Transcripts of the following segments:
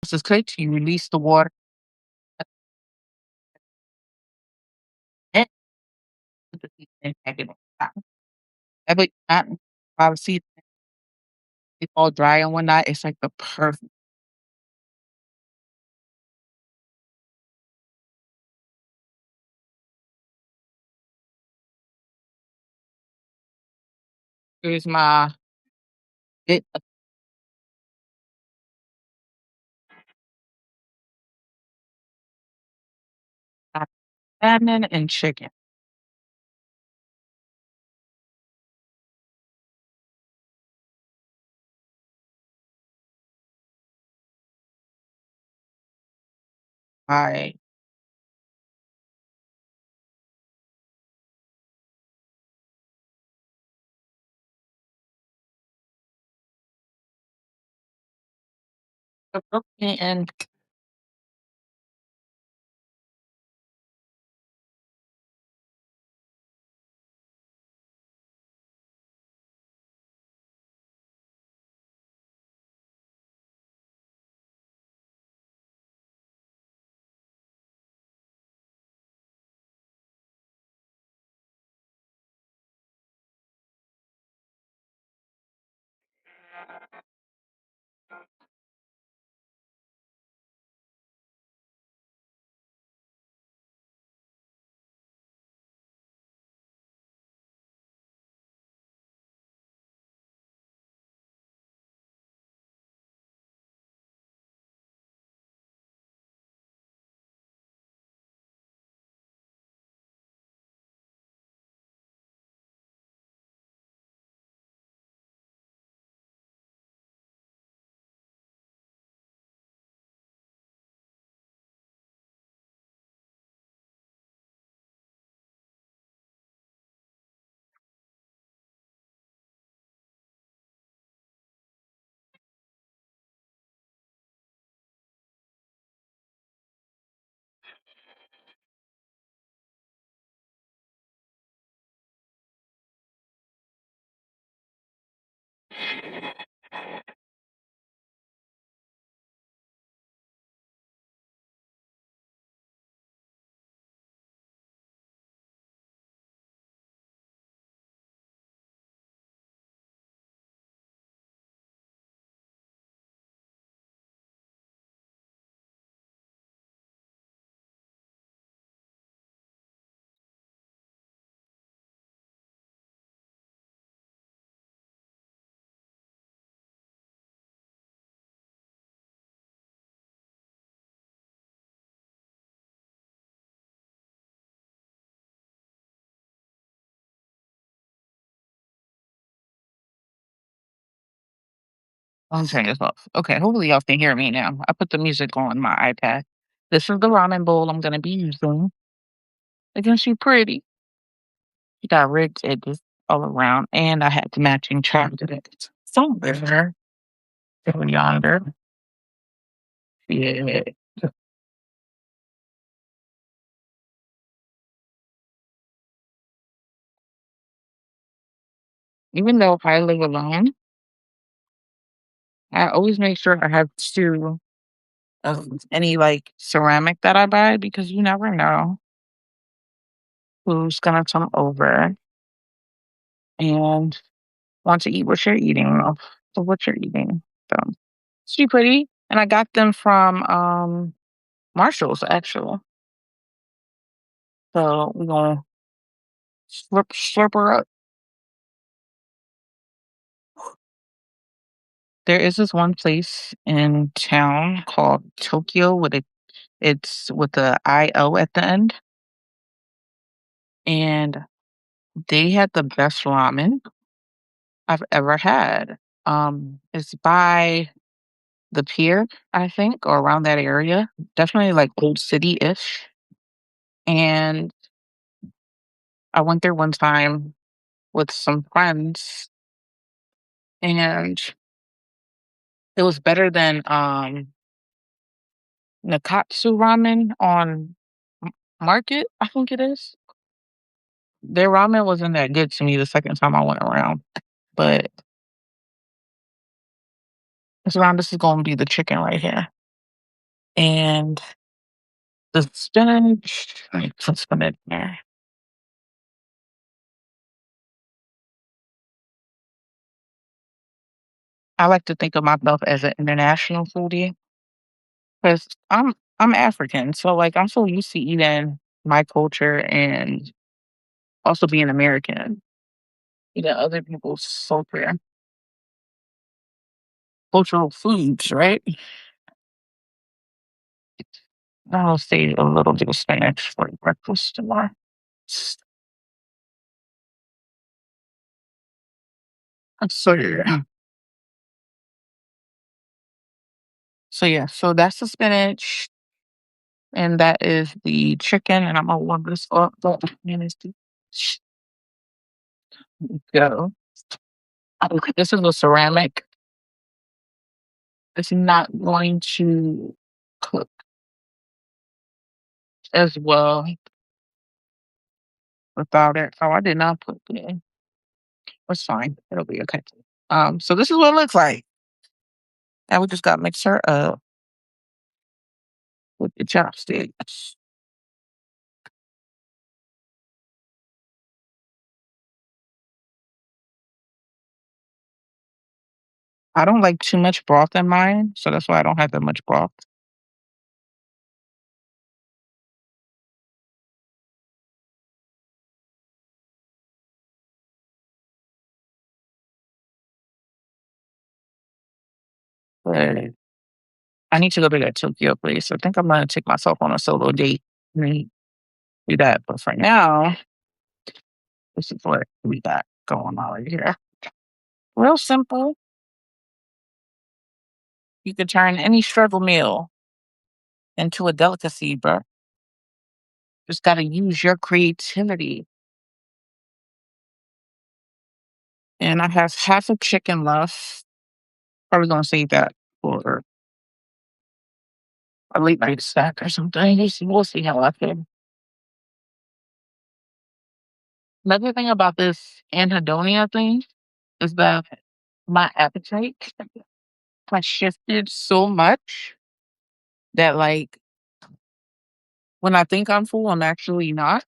Is cooked, you release the water and put the seasoning back in the pot. That way, not while the seasoning is all dry and whatnot, it's like the perfect. Here's my bit of salmon and chicken. I and I'll turn this off. Okay, hopefully y'all can hear me now. I put the music on my iPad. This is the ramen bowl I'm gonna be using. Isn't she pretty? She got ribbed edges all around, and I had the matching chocolate somewhere over yonder. Yeah. Even though I live alone, I always make sure I have two of any like ceramic that I buy because you never know who's gonna come over and want to eat what you're eating or what you're eating. So it's pretty pretty. And I got them from Marshalls actually. So we're gonna slurp her up. There is this one place in town called Tokyo with it's with the IO at the end. And they had the best ramen I've ever had. It's by the pier, I think, or around that area. Definitely like old city-ish. And I went there one time with some friends and it was better than Nakatsu ramen on Market, I think it is. Their ramen wasn't that good to me the second time I went around. But this round this is gonna be the chicken right here. And the spinach, let me put some in there. I like to think of myself as an international foodie because I'm African, so like I'm so used to eating my culture and also being American, eating other people's cultural foods, right? I'll say a little bit of spinach for breakfast tomorrow. So yeah, so that's the spinach, and that is the chicken, and I'm gonna warm this up. But minutes to go. This is a ceramic. It's not going to cook as well without it. Oh, I did not put it in. It's fine. It'll be okay. So this is what it looks like. Now we just got to mix her up with the chopsticks. I don't like too much broth in mine, so that's why I don't have that much broth. But I need to go to that Tokyo place. I think I'm gonna take myself on a solo date and do that. But for now, this is what we got going on right here. Real simple. You could turn any struggle meal into a delicacy, bro. Just gotta use your creativity. And I have half a chicken left. Probably gonna save that for a late night snack or something. We'll see how I feel. Another thing about this anhedonia thing is that my appetite has shifted so much that like when I think I'm full, I'm actually not.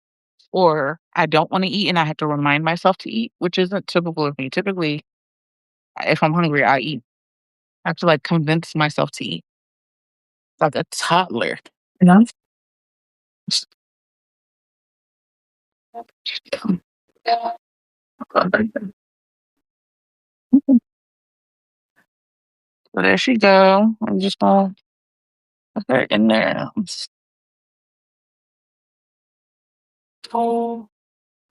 Or I don't want to eat and I have to remind myself to eat, which isn't typical of me. Typically, if I'm hungry, I eat. I have to like convince myself to eat like a toddler. You know? So there she go. I'm just gonna put her in there. Oh,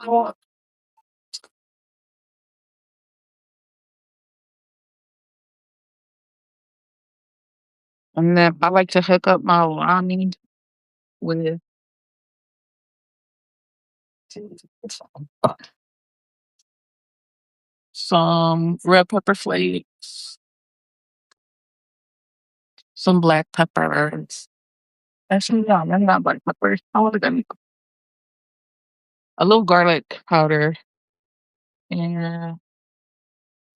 oh. And then I like to hook up my ramen with some red pepper flakes, some black peppers. Actually, no, they're not black peppers. I want to a little garlic powder and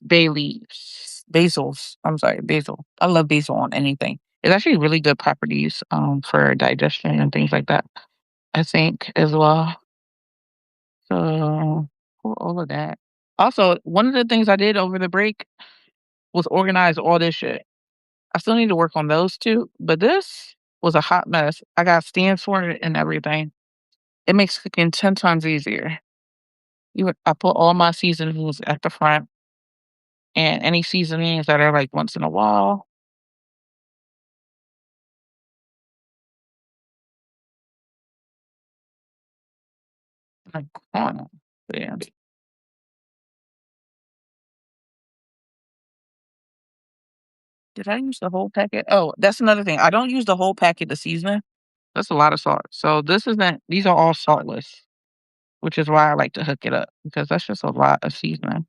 bay leaves, basils. I'm sorry, basil. I love basil on anything. It's actually really good properties for digestion and things like that. I think as well. So all of that. Also, one of the things I did over the break was organize all this shit. I still need to work on those too, but this was a hot mess. I got stands for it and everything. It makes cooking 10 times easier. I put all my seasonings at the front and any seasonings that are like once in a while. Like, yeah. Did I use the whole packet? Oh, that's another thing. I don't use the whole packet to season. That's a lot of salt. So these are all saltless, which is why I like to hook it up because that's just a lot of seasoning.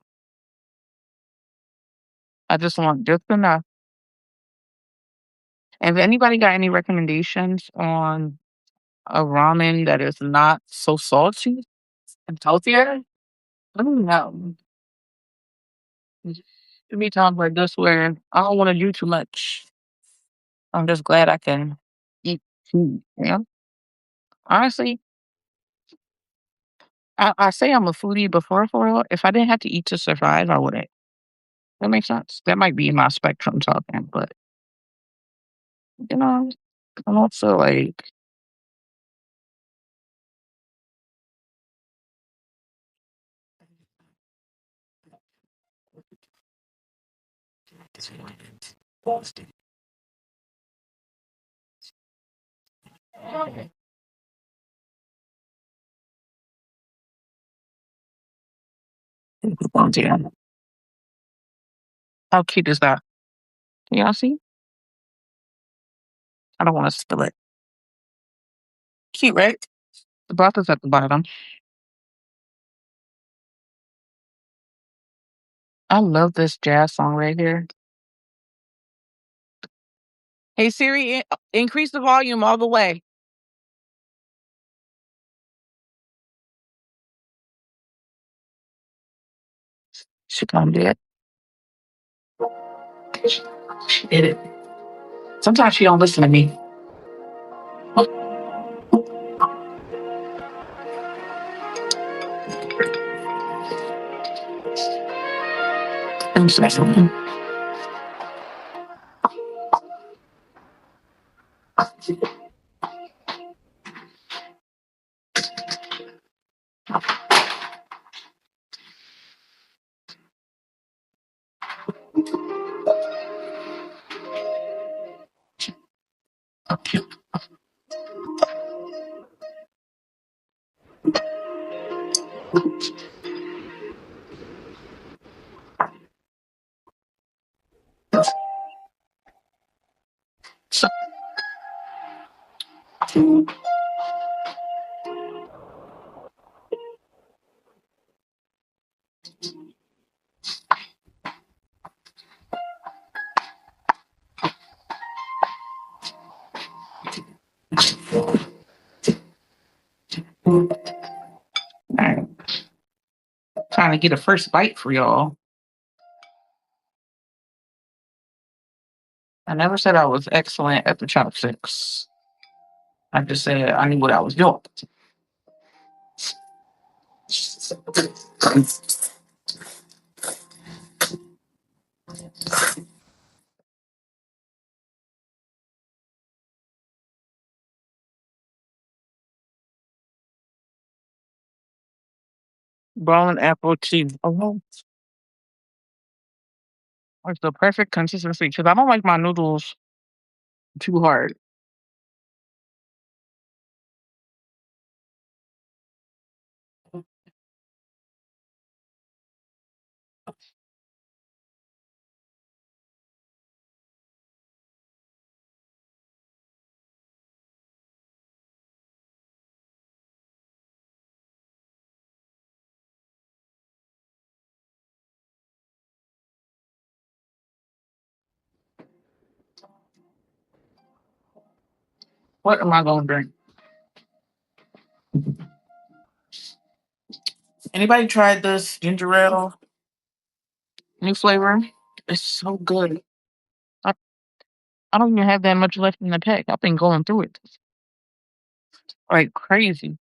I just want just enough. And if anybody got any recommendations on a ramen that is not so salty and healthier, let me know. Give me times like this where I don't want to do too much. I'm just glad I can food. Yeah. Honestly, I say I'm a foodie before for real. If I didn't have to eat to survive, I wouldn't. That makes sense. That might be my spectrum talking, but you know, I don't feel like volunteering. How cute is that? Can y'all see? I don't want to spill it. Cute, right? The broth is at the bottom. I love this jazz song right here. Hey Siri, increase the volume all the way. She gonna do it. She, she did it. Sometimes she don't listen to me. I'm sorry. Alright, trying to get a first bite for y'all. I never said I was excellent at the chopsticks. I just said I knew what I was doing. Brown apple cheese. Oh, it's the perfect consistency because I don't like my noodles too hard. What am I gonna drink? Anybody tried this ginger ale? New flavor? It's so good. I, I don't even have that much left in the pack. I've been going through it like crazy.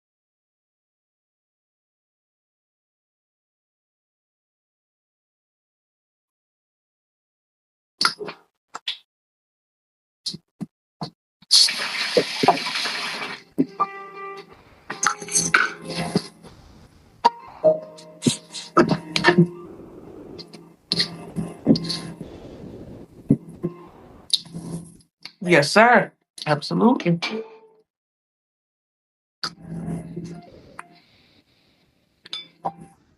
Yes, sir. Absolutely.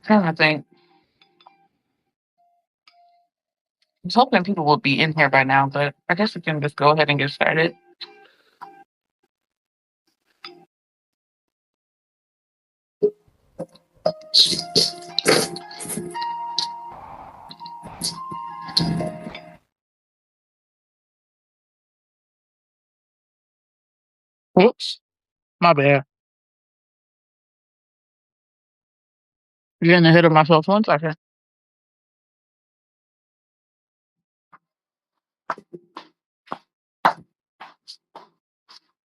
I think I was hoping people would be in here by now, but I guess we can just go ahead and get started. Oops, my bad. Getting ahead of myself 1 second.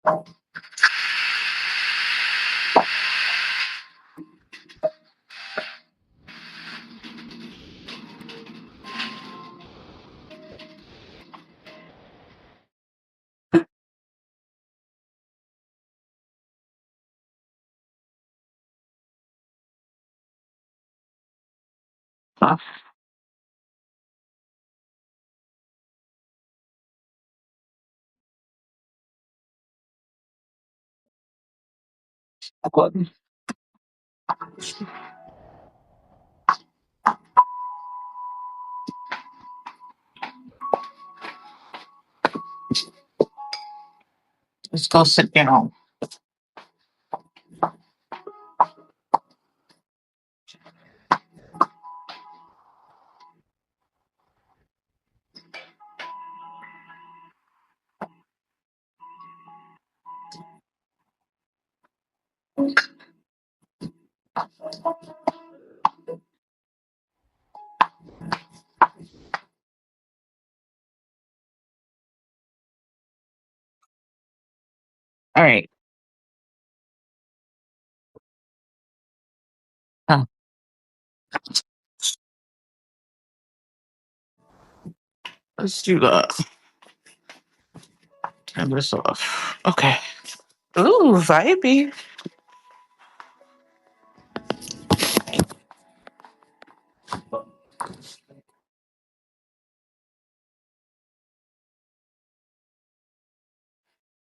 Huh. Okay. Let's go sit down. All right. Huh. Let's do that. Turn this off. Okay. Ooh, vibey.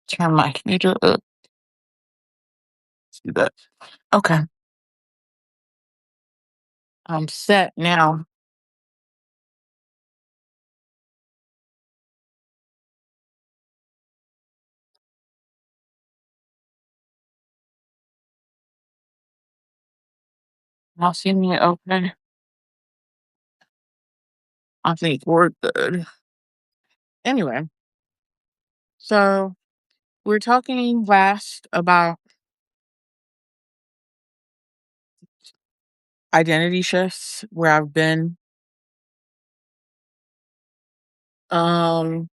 Turn my heater up. Let's do that. Okay. I'm set now. Y'all see me okay? I think we're good. Anyway, so we're talking last about identity shifts where I've been. Um,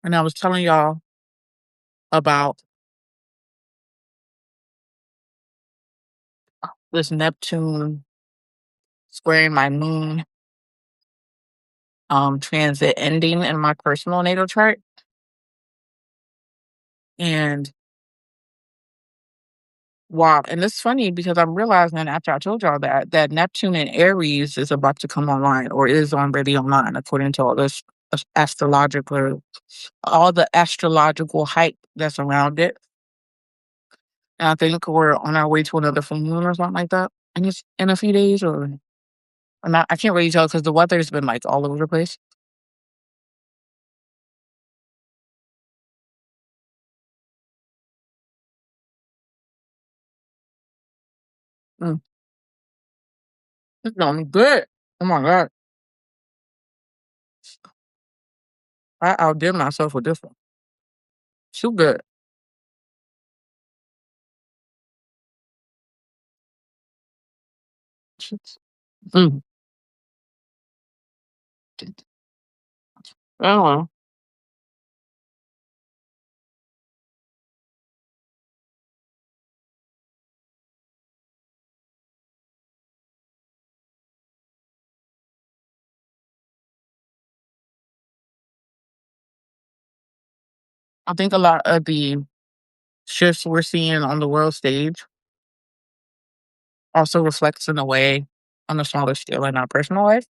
and I was telling y'all about this Neptune squaring my moon transit ending in my personal natal chart. And wow, and it's funny because I'm realizing after I told y'all that Neptune in Aries is about to come online or is already online according to all this astrological all the astrological hype that's around it. And I think we're on our way to another full moon or something like that. And it's in a few days or not. I can't really tell because the weather's been like all over the place. Mm, it's going good. Oh my God. I outdid myself with this one. Too good. Mm. Oh, I think a lot of the shifts we're seeing on the world stage also reflects in a way on a smaller scale in our personal life.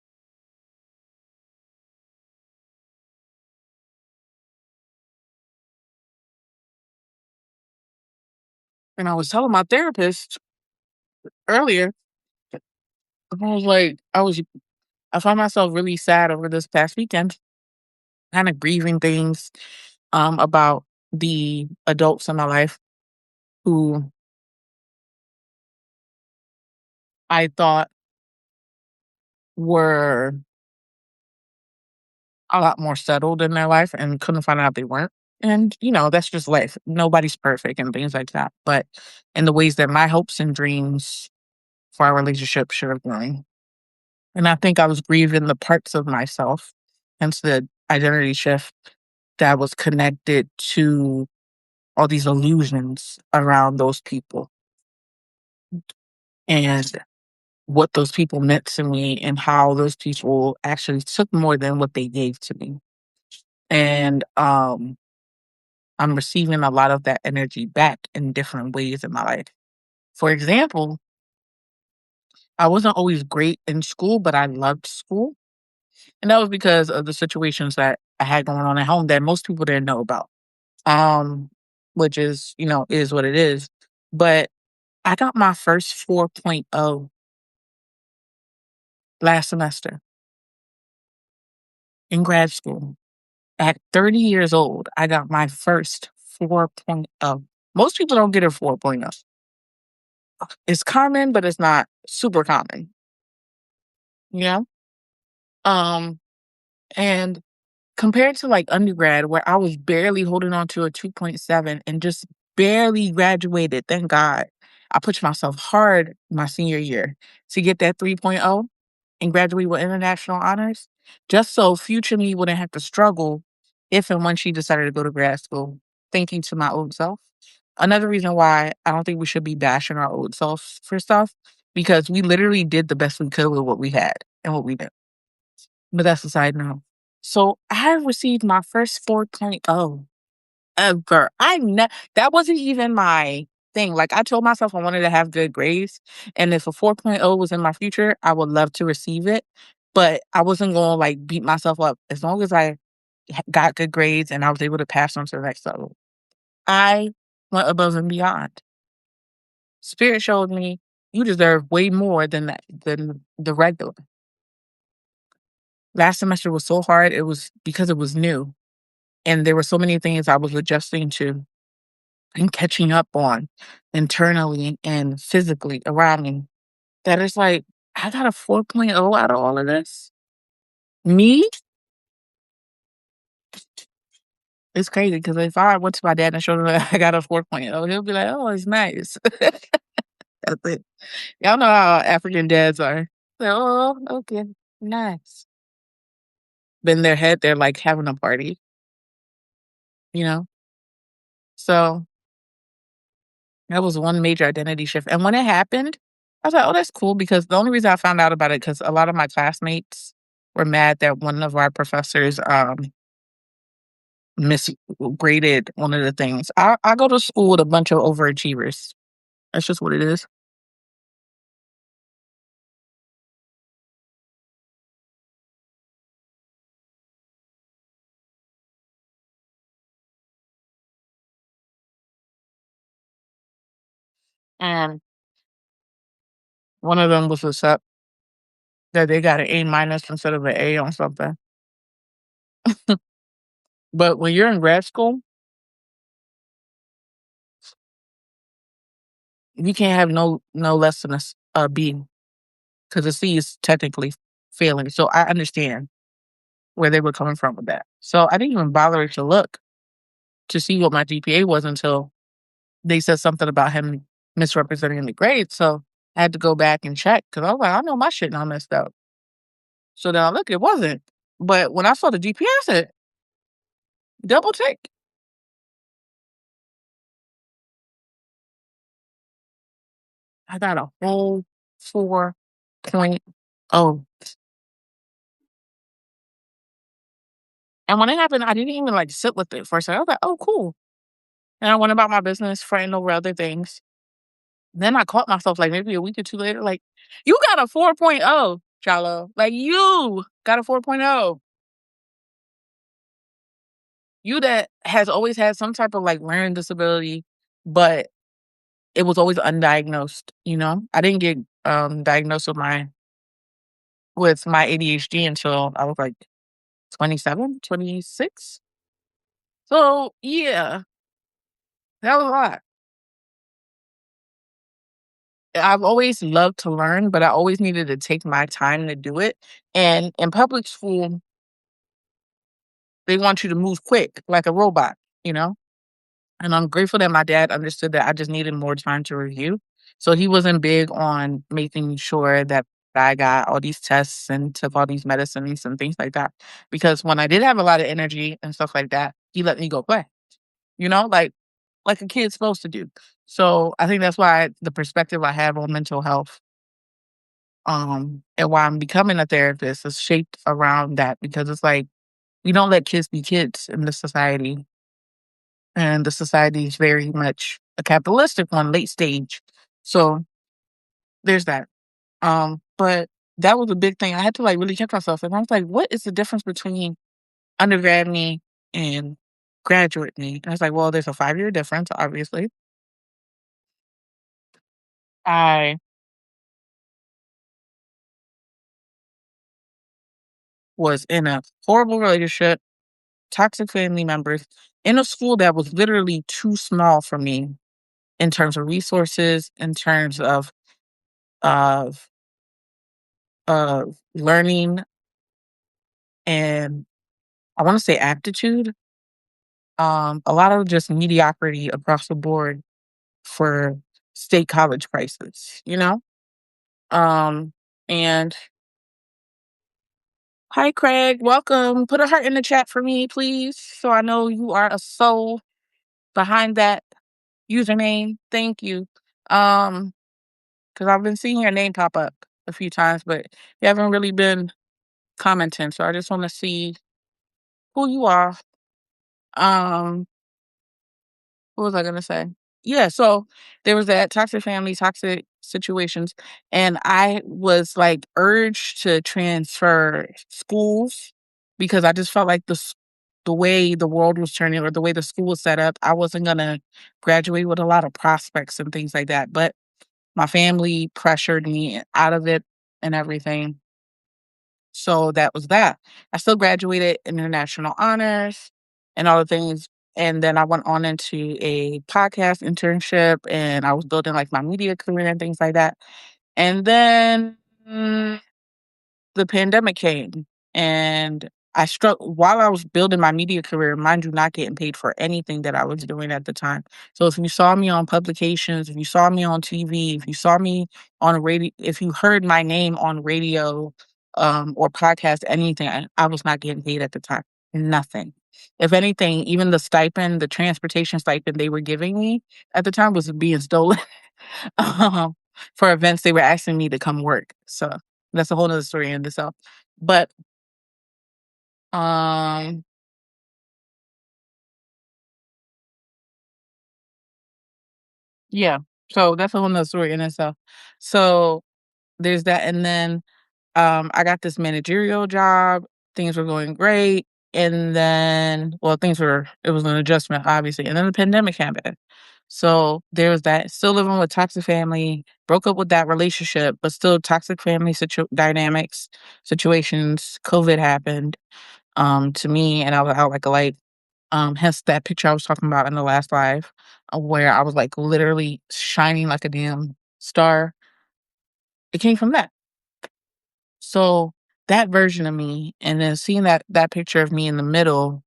And I was telling my therapist earlier, I was like, I found myself really sad over this past weekend, kind of grieving things about the adults in my life who I thought were a lot more settled in their life and couldn't find out they weren't. And, that's just life. Nobody's perfect and things like that. But in the ways that my hopes and dreams for our relationship should have grown. And I think I was grieving the parts of myself, hence the identity shift that was connected to all these illusions around those people and what those people meant to me and how those people actually took more than what they gave to me. And I'm receiving a lot of that energy back in different ways in my life. For example, I wasn't always great in school, but I loved school. And that was because of the situations that I had going on at home that most people didn't know about. Um, which is, is what it is. But I got my first 4.0 last semester in grad school. At 30 years old, I got my first 4.0. Most people don't get a 4.0. It's common, but it's not super common, you know? Um, and compared to like undergrad, where I was barely holding on to a 2.7 and just barely graduated, thank God. I pushed myself hard my senior year to get that 3.0 and graduate with international honors, just so future me wouldn't have to struggle if and when she decided to go to grad school, thinking to my old self. Another reason why I don't think we should be bashing our old selves for stuff, because we literally did the best we could with what we had and what we knew. But that's a side note. So I received my first 4.0 ever. That wasn't even my thing. Like I told myself I wanted to have good grades. And if a 4.0 was in my future, I would love to receive it. But I wasn't going to like beat myself up as long as I got good grades and I was able to pass on to the next level. I went above and beyond. Spirit showed me you deserve way more than the regular. Last semester was so hard. It was because it was new. And there were so many things I was adjusting to and catching up on internally and physically around me that it's like, I got a 4.0 out of all of this. Me? It's crazy because if I went to my dad and showed him that I got a 4.0, he'll be like, oh, it's nice. That's it. Y'all know how African dads are. Like, oh, okay, nice. But in their head, they're like having a party, you know? So that was one major identity shift. And when it happened, I was like, oh, that's cool because the only reason I found out about it because a lot of my classmates were mad that one of our professors misgraded one of the things. I go to school with a bunch of overachievers. That's just what it is. And one of them was upset that they got an A minus instead of an A on something. But when you're in grad school, you can't have no less than a B because a C is technically failing. So I understand where they were coming from with that. So I didn't even bother to look to see what my GPA was until they said something about him misrepresenting the grade. So I had to go back and check because I was like, I know my shit not messed up. So then I look, it wasn't. But when I saw the GPA, I said, double take. I got a whole 4.0. And when it happened, I didn't even like sit with it for a second. I was like, oh, cool. And I went about my business, fretting over other things. Then I caught myself like maybe a week or two later, like, you got a 4.0, Jalloh. Like, you got a 4.0. You that has always had some type of like learning disability, but it was always undiagnosed, you know? I didn't get diagnosed with my ADHD until I was like 27, 26. So yeah, that was a lot. I've always loved to learn, but I always needed to take my time to do it. And in public school, they want you to move quick like a robot, you know? And I'm grateful that my dad understood that I just needed more time to review. So he wasn't big on making sure that I got all these tests and took all these medicines and things like that. Because when I did have a lot of energy and stuff like that, he let me go play, you know, like a kid's supposed to do. So I think that's why the perspective I have on mental health, and why I'm becoming a therapist is shaped around that because it's like we don't let kids be kids in this society. And the society is very much a capitalistic one, late stage. So there's that. But that was a big thing. I had to like really check myself, and I was like, "What is the difference between undergrad me and graduate me?" And I was like, "Well, there's a 5 year difference, obviously." I was in a horrible relationship, toxic family members, in a school that was literally too small for me in terms of resources, in terms of learning, and I want to say aptitude. A lot of just mediocrity across the board for state college prices, you know? Um, and hi, Craig, welcome. Put a heart in the chat for me, please, so I know you are a soul behind that username. Thank you. Because I've been seeing your name pop up a few times, but you haven't really been commenting, so I just want to see who you are. Um, What was I gonna say? Yeah, so there was that toxic family, toxic situations, and I was like urged to transfer schools because I just felt like the way the world was turning or the way the school was set up, I wasn't gonna graduate with a lot of prospects and things like that. But my family pressured me out of it and everything. So that was that. I still graduated international honors and all the things. And then I went on into a podcast internship and I was building like my media career and things like that. And then the pandemic came and I struck while I was building my media career, mind you, not getting paid for anything that I was doing at the time. So if you saw me on publications, if you saw me on TV, if you saw me on radio, if you heard my name on radio, or podcast, anything, I was not getting paid at the time. Nothing. If anything, even the stipend, the transportation stipend they were giving me at the time was being stolen. um, for events they were asking me to come work. So that's a whole nother story in itself. But um yeah, so that's a whole nother story in itself. So there's that, and then I got this managerial job. Things were going great. And then, well, it was an adjustment, obviously. And then the pandemic happened. So there's that. Still living with toxic family, broke up with that relationship, but still toxic family dynamics, situations. COVID happened to me, and I was out like a light. Hence that picture I was talking about in the last live, where I was like literally shining like a damn star. It came from that. So that version of me, and then seeing that picture of me in the middle,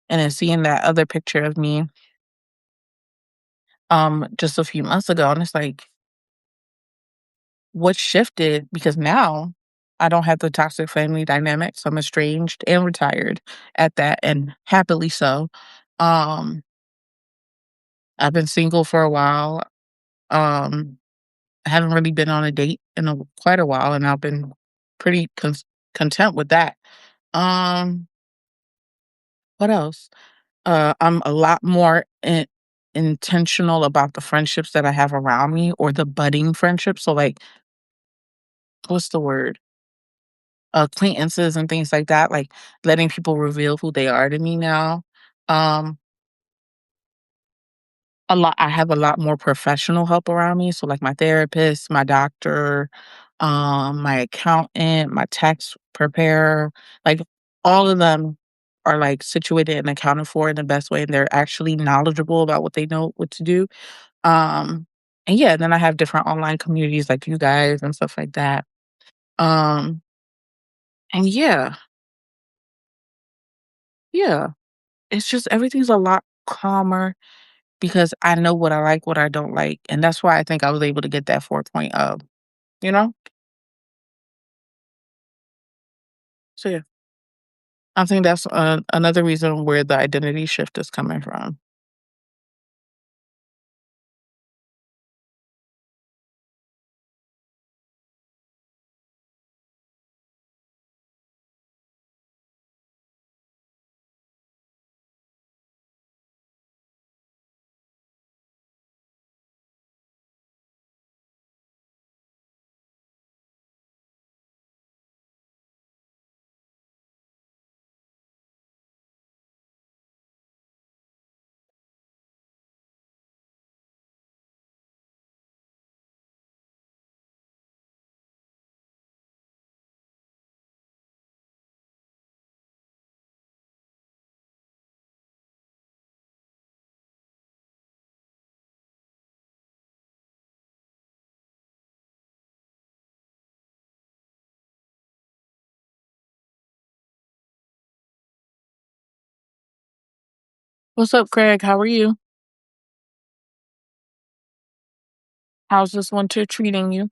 and then seeing that other picture of me, just a few months ago, and it's like, what shifted? Because now I don't have the toxic family dynamics. I'm estranged and retired at that, and happily so. Um, I've been single for a while. Um, I haven't really been on a date in quite a while, and I've been pretty content with that. Um, what else? I'm a lot more intentional about the friendships that I have around me or the budding friendships. So, like, what's the word? Acquaintances and things like that. Like letting people reveal who they are to me now. Um, a lot. I have a lot more professional help around me. So, like my therapist, my doctor, my accountant, my tax preparer, like all of them are like situated and accounted for in the best way, and they're actually knowledgeable about what they know what to do. And yeah, then I have different online communities like you guys and stuff like that. Um, and yeah, it's just everything's a lot calmer. because I know what I like, what I don't like, and that's why I think I was able to get that 4.0, you know? So, yeah, I think that's, another reason where the identity shift is coming from. What's up, Craig? How are you? How's this winter treating you?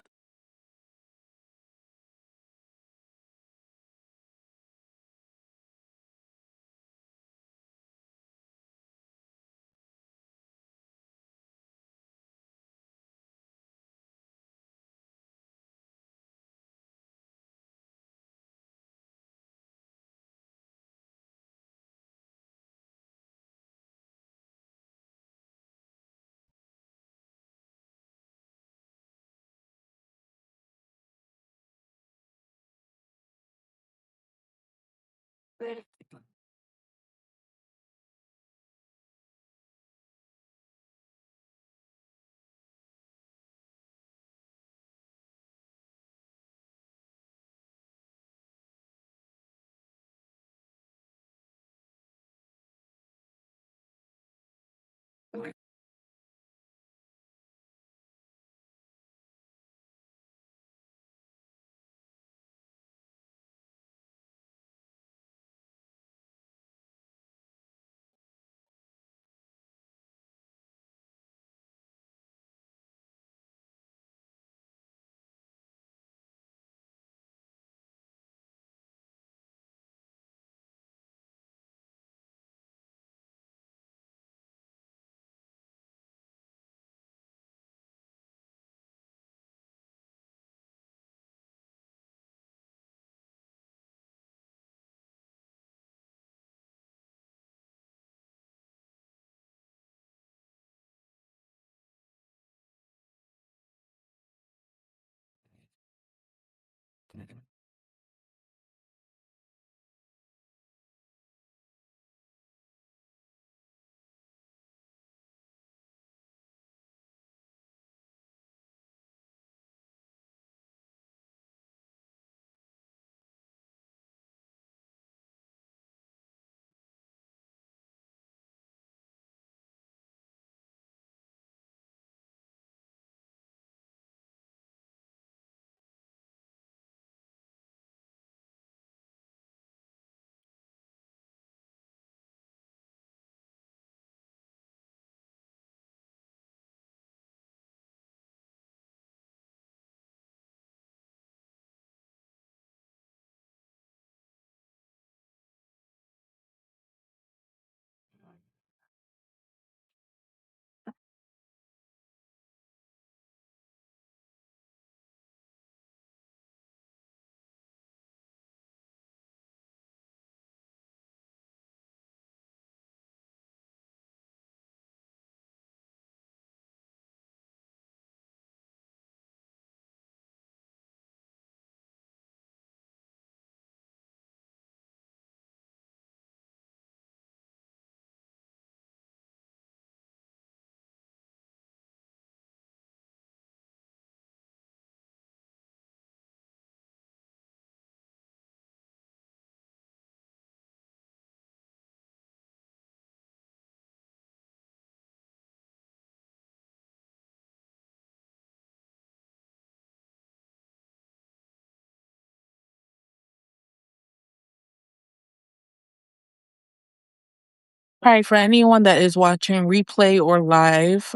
Alright, for anyone that is watching replay or live,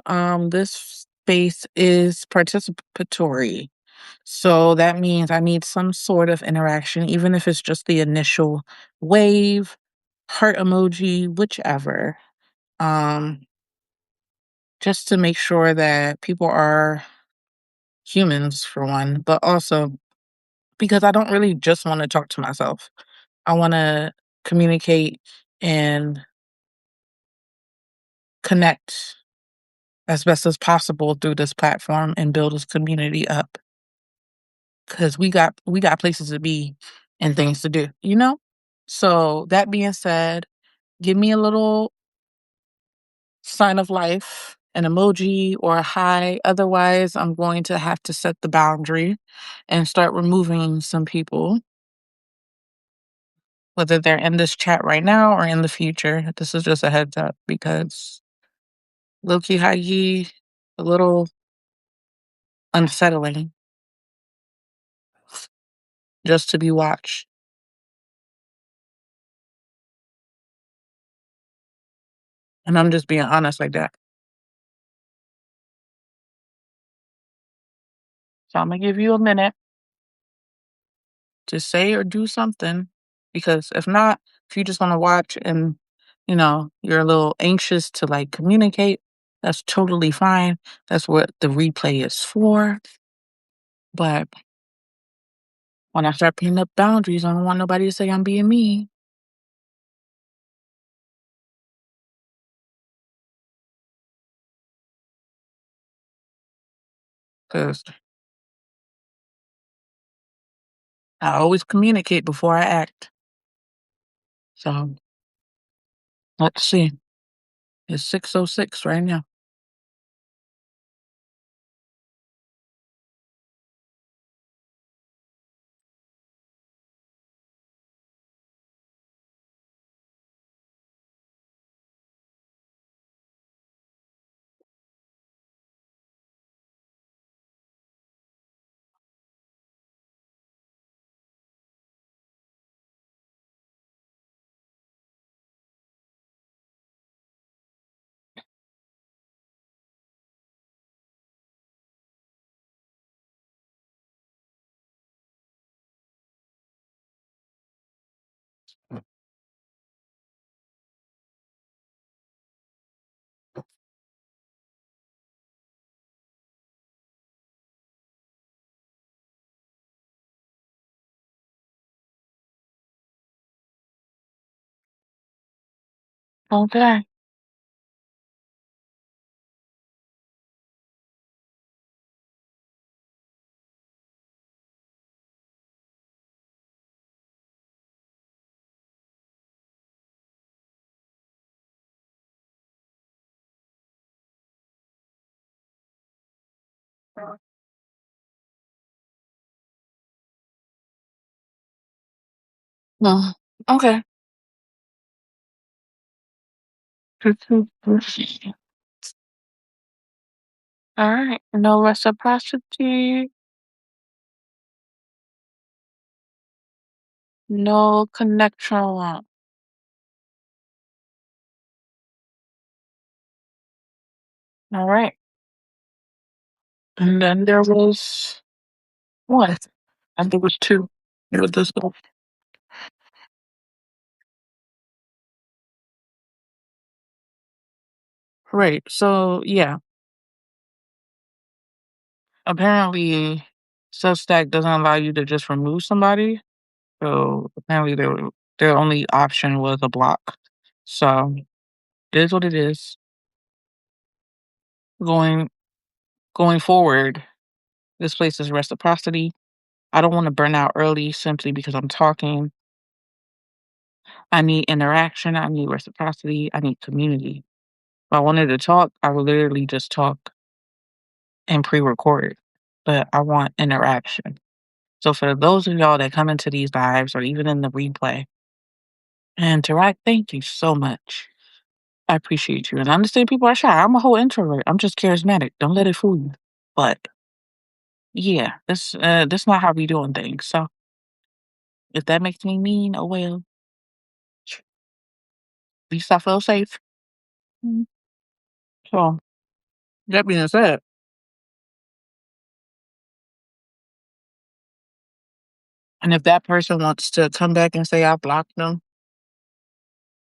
this space is participatory. So that means I need some sort of interaction, even if it's just the initial wave, heart emoji, whichever. Um, just to make sure that people are humans for one, but also because I don't really just want to talk to myself. I want to communicate and connect as best as possible through this platform and build this community up because we got places to be and things to do, you know? So that being said, give me a little sign of life, an emoji or a hi. Otherwise, I'm going to have to set the boundary and start removing some people, whether they're in this chat right now or in the future. This is just a heads up because low-key, high-key, a little unsettling just to be watched. And I'm just being honest like that. So I'm gonna give you a minute to say or do something because if not, if you just want to watch and you're a little anxious to like communicate, that's totally fine. That's what the replay is for. But when I start putting up boundaries, I don't want nobody to say I'm being mean because I always communicate before I act. So let's see. It's 6:06 right now. Okay. No. Okay. All right. No reciprocity, no connection. All right. And then there was one. And there was two. There was this one. Right. So yeah, apparently Substack doesn't allow you to just remove somebody. So apparently their only option was a block. So it is what it is. Going going forward, this place is reciprocity. I don't want to burn out early simply because I'm talking. I need interaction. I need reciprocity. I need community. If I wanted to talk, I would literally just talk and pre-record. But I want interaction. So for those of y'all that come into these lives or even in the replay and interact, thank you so much. I appreciate you. And I understand people are shy. I'm a whole introvert. I'm just charismatic. Don't let it fool you. But yeah, that's not how we doing things. So if that makes me mean, oh well. At least I feel safe. Mm. So that being said, and if that person wants to come back and say I blocked them,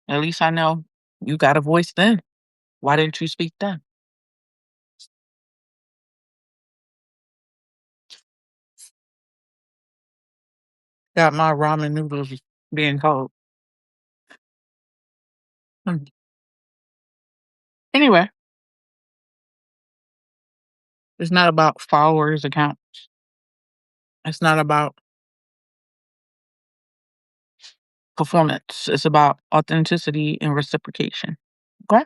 at least I know you got a voice then. Why didn't you speak then? Got my ramen noodles being cold. Mm. Anyway, it's not about followers account. It's not about performance. It's about authenticity and reciprocation. Okay?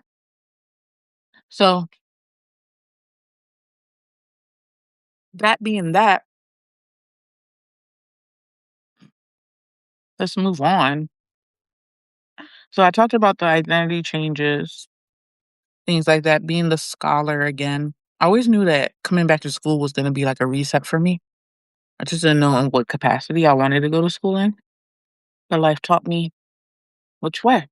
So that being that, let's move on. So I talked about the identity changes, things like that, being the scholar again. I always knew that coming back to school was going to be like a reset for me. I just didn't know in what capacity I wanted to go to school in. But life taught me which way.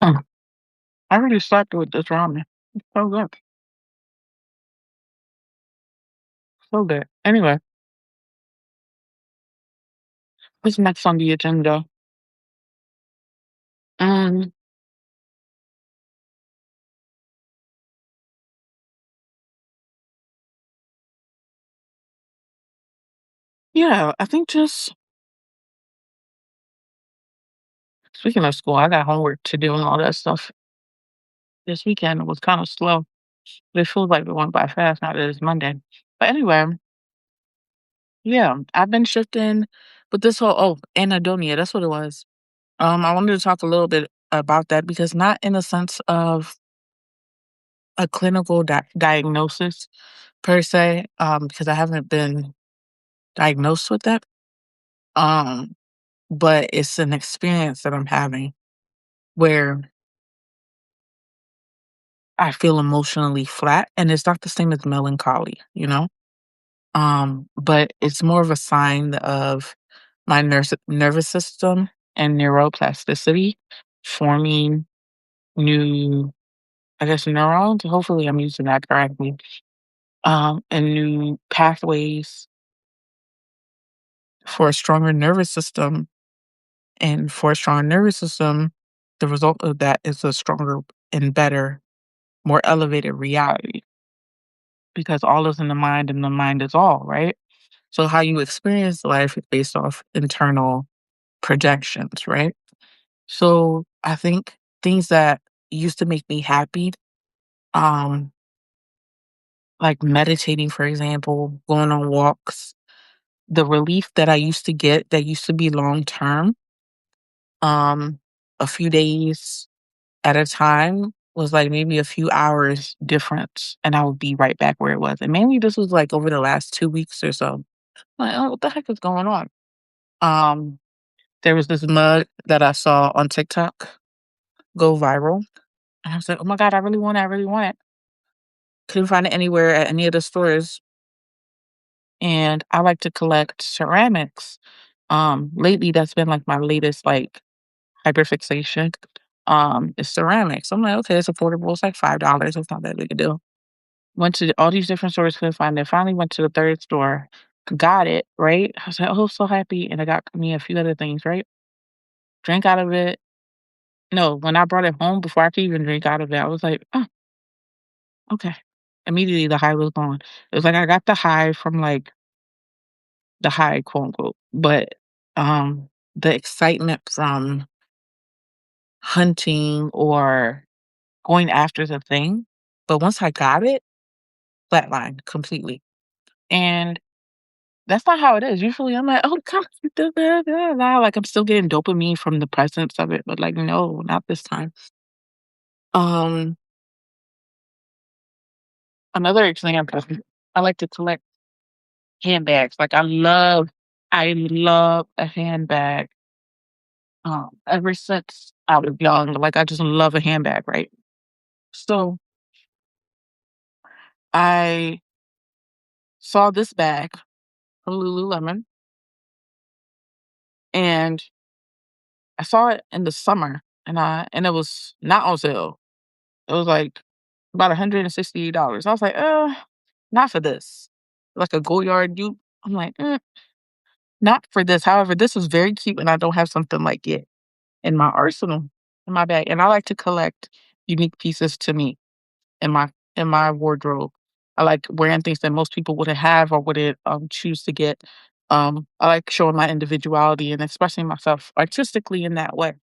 Hmm. I really slept with this ramen. It's so good. So good. Anyway, what's next on the agenda? Um, yeah, I think just speaking of school, I got homework to do and all that stuff. This weekend was kind of slow. It feels like it went by fast now that it's Monday. But anyway, yeah, I've been shifting with this whole anhedonia. That's what it was. I wanted to talk a little bit about that because not in the sense of a clinical diagnosis per se, because I haven't been diagnosed with that. Um, but it's an experience that I'm having where I feel emotionally flat, and it's not the same as melancholy, you know. But it's more of a sign of my nervous system and neuroplasticity forming new, I guess, neurons. Hopefully, I'm using that correctly. And new pathways for a stronger nervous system. And for a stronger nervous system, the result of that is a stronger and better, more elevated reality because all is in the mind and the mind is all, right? So, how you experience life is based off internal projections, right? So, I think things that used to make me happy, um, like meditating, for example, going on walks, the relief that I used to get that used to be long term, um, a few days at a time was like maybe a few hours difference and I would be right back where it was. And mainly this was like over the last 2 weeks or so. Like, oh, what the heck is going on? Um, there was this mug that I saw on TikTok go viral. And I was like, oh my God, I really want it. I really want it. Couldn't find it anywhere at any of the stores. And I like to collect ceramics. Lately that's been like my latest like hyperfixation. Is ceramics. I'm like, okay, it's affordable. It's like $5. It's not that big a deal. Went to all these different stores, couldn't find it. Finally went to the third store, got it, right? I was like, oh, so happy. And I got me a few other things, right? Drank out of it. No, when I brought it home, before I could even drink out of it, I was like, oh, okay. Immediately the high was gone. It was like I got the high from like the high, quote unquote. But the excitement from hunting or going after the thing. But once I got it, flatlined completely. And That's not how it is. Usually I'm like, "Oh, God, da, da, da, da," like, I'm still getting dopamine from the presence of it, but, like, no, not this time. Um, Another example, I like to collect handbags. Like, I love a handbag, ever since I was young. Like, I just love a handbag, right? So, I saw this bag from Lululemon, and I saw it in the summer, and it was not on sale. It was, like, about $168. I was like, not for this." Like a Goyard dupe. I'm like, not for this." However, this was very cute, and I don't have something like it in my arsenal, in my bag, and I like to collect unique pieces to me in my wardrobe. I like wearing things that most people wouldn't have or wouldn't, choose to get. I like showing my individuality and expressing myself artistically in that way.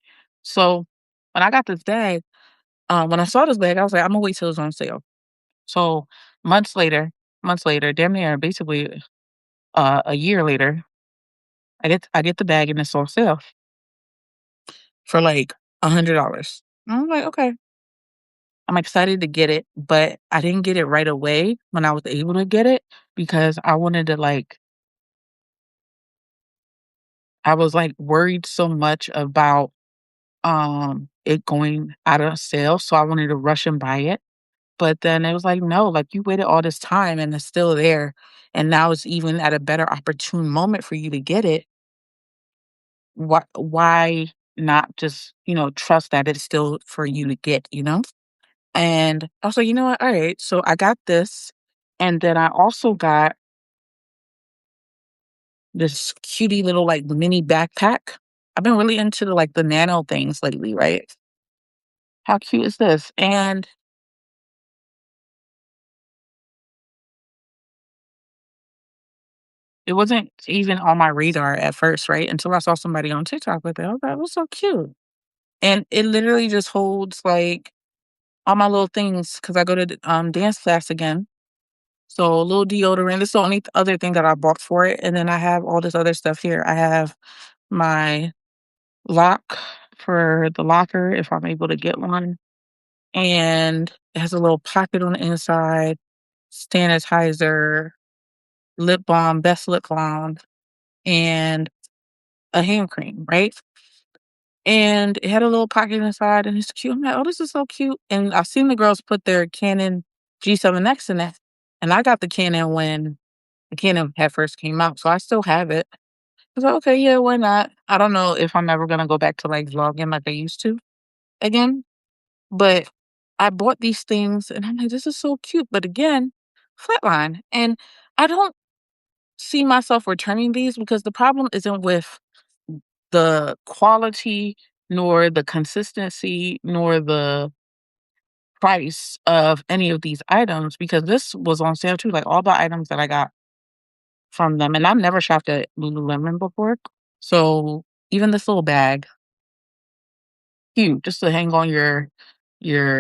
So, when I got this bag, when I saw this bag, I was like, "Imma wait till it's on sale." So, months later damn near basically, a year later, I get the bag and it's on sale for, like, $100. I'm like, "Okay." I'm excited to get it, but I didn't get it right away when I was able to get it because I was, like, worried so much about, it going out of sale, so I wanted to rush and buy it. But then it was like, "No, like, you waited all this time and it's still there, and now it's even at a better opportune moment for you to get it. Why not just, trust that it's still for you to get, you know?" And I was like, "You know what? Alright." So I got this, and then I also got this cutie little, like, mini backpack. I've been really into the nano things lately, right? How cute is this? And it wasn't even on my radar at first, right? Until I saw somebody on TikTok with it. I was like, "What's so cute?" And it literally just holds, like, all my little things because I go to dance class again. So a little deodorant. It's the only other thing that I bought for it. And then I have all this other stuff here. I have my lock for the locker if I'm able to get one. And it has a little pocket on the inside, sanitizer, lip balm, best lip balm, and a hand cream, right? And it had a little pocket inside and it's cute. I'm like, "Oh, this is so cute." And I've seen the girls put their Canon G7X in it. And I got the Canon when the Canon had first came out. So I still have it. I was like, "Okay, yeah, why not?" I don't know if I'm ever gonna go back to like vlogging like I used to again. But I bought these things and I'm like, "This is so cute." But again, flatline. And I don't see myself returning these because the problem isn't with the quality, nor the consistency, nor the price of any of these items because this was on sale too. Like all the items that I got from them, and I've never shopped at Lululemon before. So even this little bag, cute, just to hang on your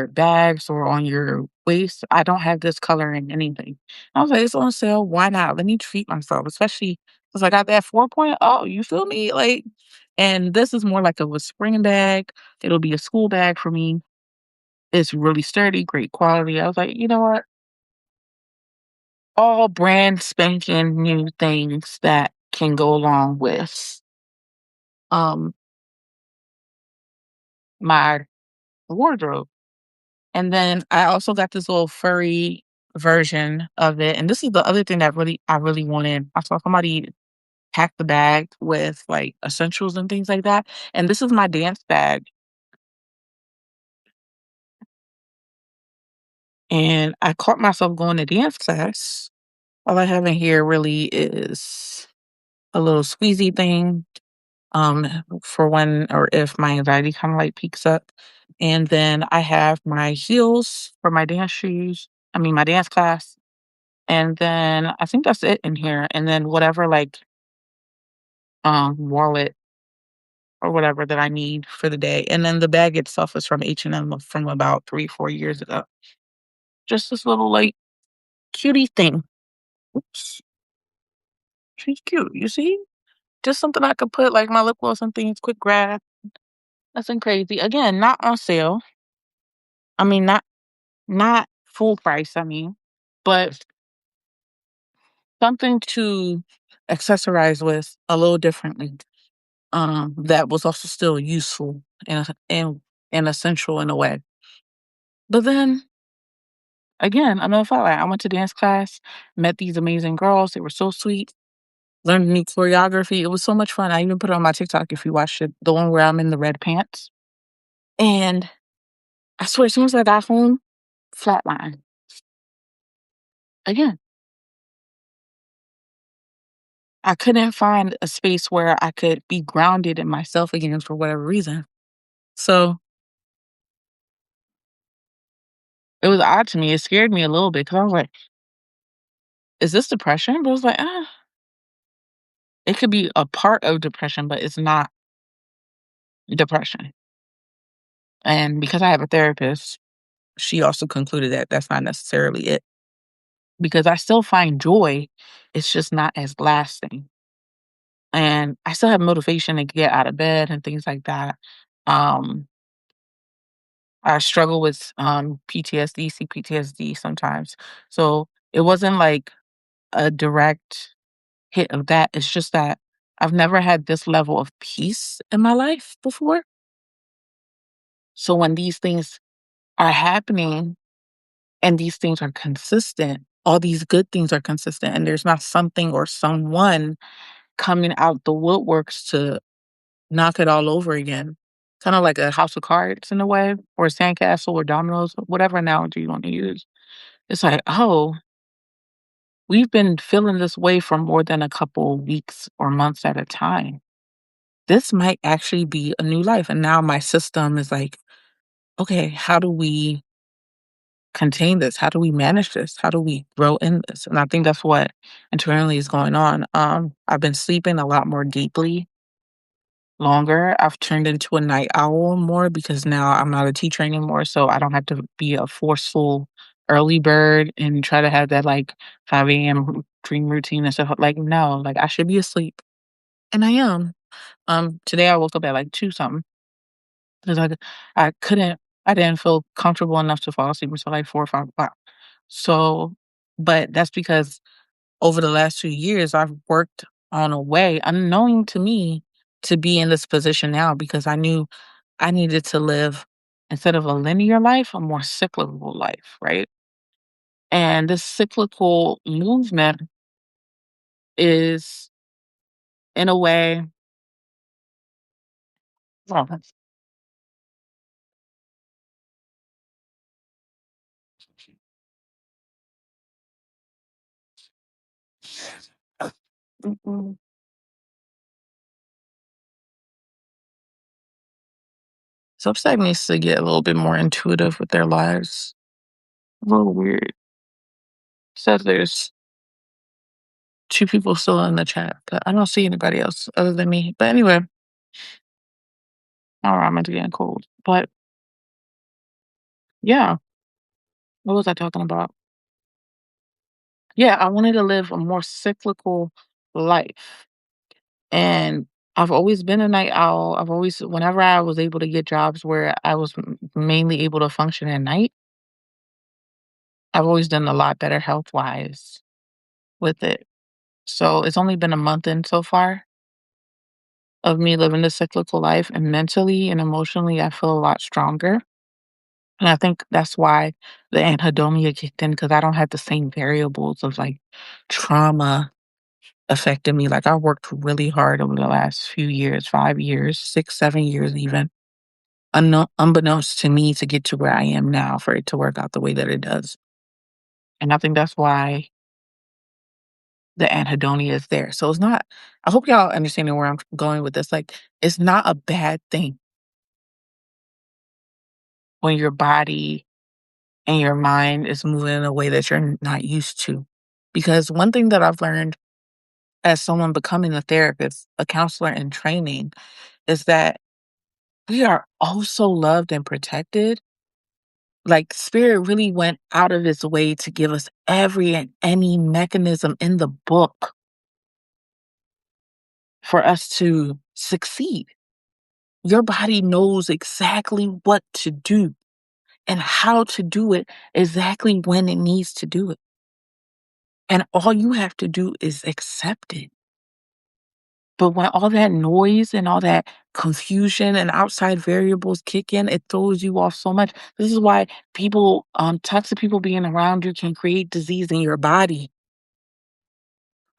bags or on your waist. I don't have this color in anything. I was like, it's on sale. Why not? Let me treat myself, especially because I got that 4.0. You feel me? Like, and this is more like of a spring bag. It'll be a school bag for me. It's really sturdy, great quality. I was like, you know what? All brand spanking new things that can go along with um my wardrobe. And then I also got this little furry version of it. And this is the other thing that I really wanted. I saw somebody pack the bag with like essentials and things like that. And this is my dance bag. And I caught myself going to dance class. All I have in here really is a little squeezy thing for when or if my anxiety kind of like peaks up. And then I have my heels for my dance shoes. I mean my dance class. And then I think that's it in here. And then whatever like wallet or whatever that I need for the day. And then the bag itself is from H&M from about 3, 4 years ago. Just this little like cutie thing. Oops. she's cute. You see? Just something I could put like my lip gloss and things, quick grab. Nothing crazy. Again, not on sale. I mean, not full price, I mean, but something to accessorize with a little differently. That was also still useful and essential in a way. But then again, another felt like I went to dance class, met these amazing girls. They were so sweet. Learned new choreography. It was so much fun. I even put it on my TikTok if you watched it, the one where I'm in the red pants. And I swear, as soon as I got home, flatline. Again, I couldn't find a space where I could be grounded in myself again for whatever reason. So it was odd to me. It scared me a little bit because I was like, is this depression? But I was like, it could be a part of depression, but it's not depression. And because I have a therapist, she also concluded that that's not necessarily it. Because I still find joy, it's just not as lasting. And I still have motivation to get out of bed and things like that. Um, I struggle with PTSD, CPTSD sometimes. So it wasn't like a direct hit of that. It's just that I've never had this level of peace in my life before. So when these things are happening and these things are consistent, all these good things are consistent, and there's not something or someone coming out the woodworks to knock it all over again. Kind of like a house of cards in a way, or a sandcastle or dominoes, whatever analogy you want to use. It's like, oh, we've been feeling this way for more than a couple weeks or months at a time. This might actually be a new life. And now my system is like, okay, how do we contain this? How do we manage this? How do we grow in this? And I think that's what internally is going on. I've been sleeping a lot more deeply longer. I've turned into a night owl more because now I'm not a teacher anymore. So I don't have to be a forceful early bird and try to have that like 5 a.m. dream routine and stuff. Like, no, like I should be asleep. And I am. Today I woke up at like 2 something because I couldn't, I didn't feel comfortable enough to fall asleep until like 4 or 5 o'clock. So, but that's because over the last 2 years, I've worked on a way unknowing to me to be in this position now because I knew I needed to live instead of a linear life, a more cyclical life, right? And this cyclical movement is in a way, well, mm-mm. Substack needs to get a little bit more intuitive with their lives. A little weird. Says there's 2 people still in the chat, but I don't see anybody else other than me. But anyway, all right, I'm into getting cold. But yeah, what was I talking about? Yeah, I wanted to live a more cyclical life. And I've always been a night owl. I've always, whenever I was able to get jobs where I was mainly able to function at night, I've always done a lot better health wise with it. So it's only been a month in so far of me living this cyclical life, and mentally and emotionally, I feel a lot stronger. And I think that's why the anhedonia kicked in because I don't have the same variables of like trauma affected me. Like I worked really hard over the last few years, 5 years, 6, 7 years even, unbeknownst to me to get to where I am now for it to work out the way that it does. And I think that's why the anhedonia is there. So it's not, I hope y'all understanding where I'm going with this. Like, it's not a bad thing when your body and your mind is moving in a way that you're not used to. Because one thing that I've learned as someone becoming a therapist, a counselor in training, is that we are also loved and protected. Like spirit really went out of its way to give us every and any mechanism in the book for us to succeed. Your body knows exactly what to do and how to do it exactly when it needs to do it. And all you have to do is accept it. But when all that noise and all that confusion and outside variables kick in, it throws you off so much. This is why toxic people being around you can create disease in your body.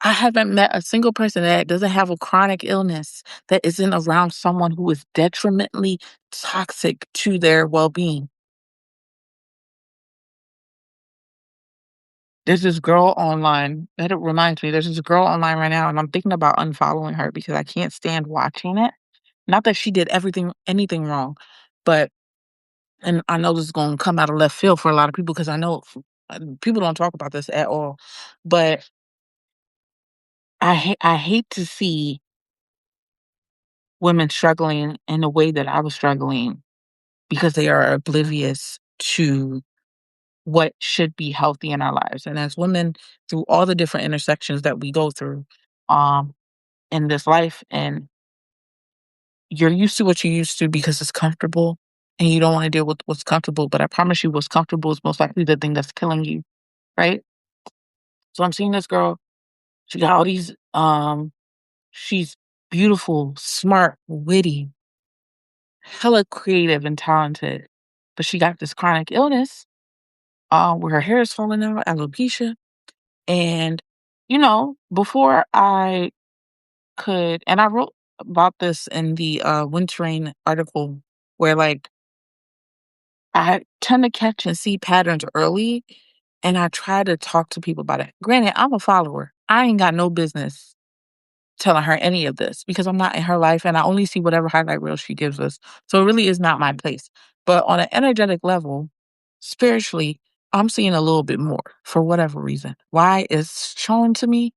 I haven't met a single person that doesn't have a chronic illness that isn't around someone who is detrimentally toxic to their well being. There's this girl online that it reminds me, there's this girl online right now, and I'm thinking about unfollowing her because I can't stand watching it. Not that she did anything wrong, but and I know this is gonna come out of left field for a lot of people because I know people don't talk about this at all. But I hate to see women struggling in the way that I was struggling because they are oblivious to what should be healthy in our lives. And as women, through all the different intersections that we go through um, in this life, and you're used to what you're used to because it's comfortable and you don't want to deal with what's comfortable. But I promise you, what's comfortable is most likely the thing that's killing you, right? So I'm seeing this girl, she got all these, she's beautiful, smart, witty, hella creative and talented. But she got this chronic illness where her hair is falling out, alopecia. And, before I could, and I wrote about this in the Wintering article, where like I tend to catch and see patterns early, and I try to talk to people about it. Granted, I'm a follower. I ain't got no business telling her any of this because I'm not in her life and I only see whatever highlight reel she gives us. So it really is not my place. But on an energetic level, spiritually, I'm seeing a little bit more for whatever reason. Why is shown to me?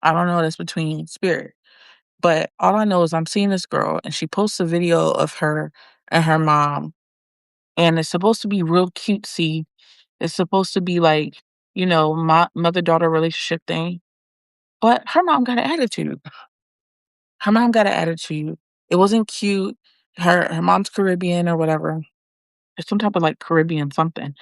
I don't know. That's between spirit. But all I know is I'm seeing this girl and she posts a video of her and her mom. And it's supposed to be real cutesy. It's supposed to be like, my mother daughter relationship thing. But her mom got an attitude. Her mom got an attitude. It wasn't cute. Her mom's Caribbean or whatever. It's some type of like Caribbean something.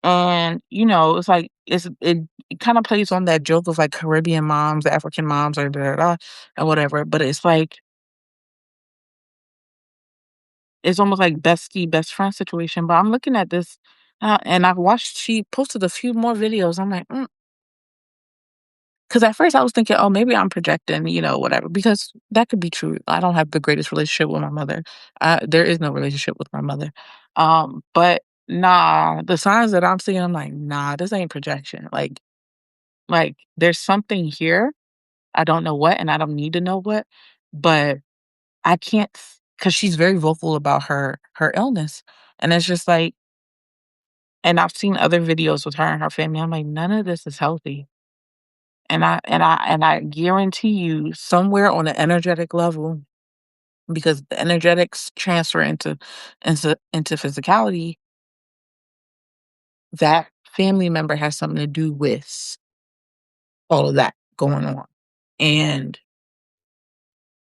And it's like it kind of plays on that joke of like Caribbean moms, African moms, or da, da, da, and whatever. But it's like it's almost like bestie best friend situation. But I'm looking at this, and I've watched. She posted a few more videos. I'm like, 'cause at first I was thinking, "Oh, maybe I'm projecting, whatever," because that could be true. I don't have the greatest relationship with my mother. There is no relationship with my mother. But nah, the signs that I'm seeing, I'm like, "Nah, this ain't projection." Like there's something here. I don't know what, and I don't need to know what, but I can't because she's very vocal about her illness, and it's just like, and I've seen other videos with her and her family. I'm like, none of this is healthy. And I guarantee you somewhere on an energetic level, because the energetics transfer into physicality, that family member has something to do with all of that going on. And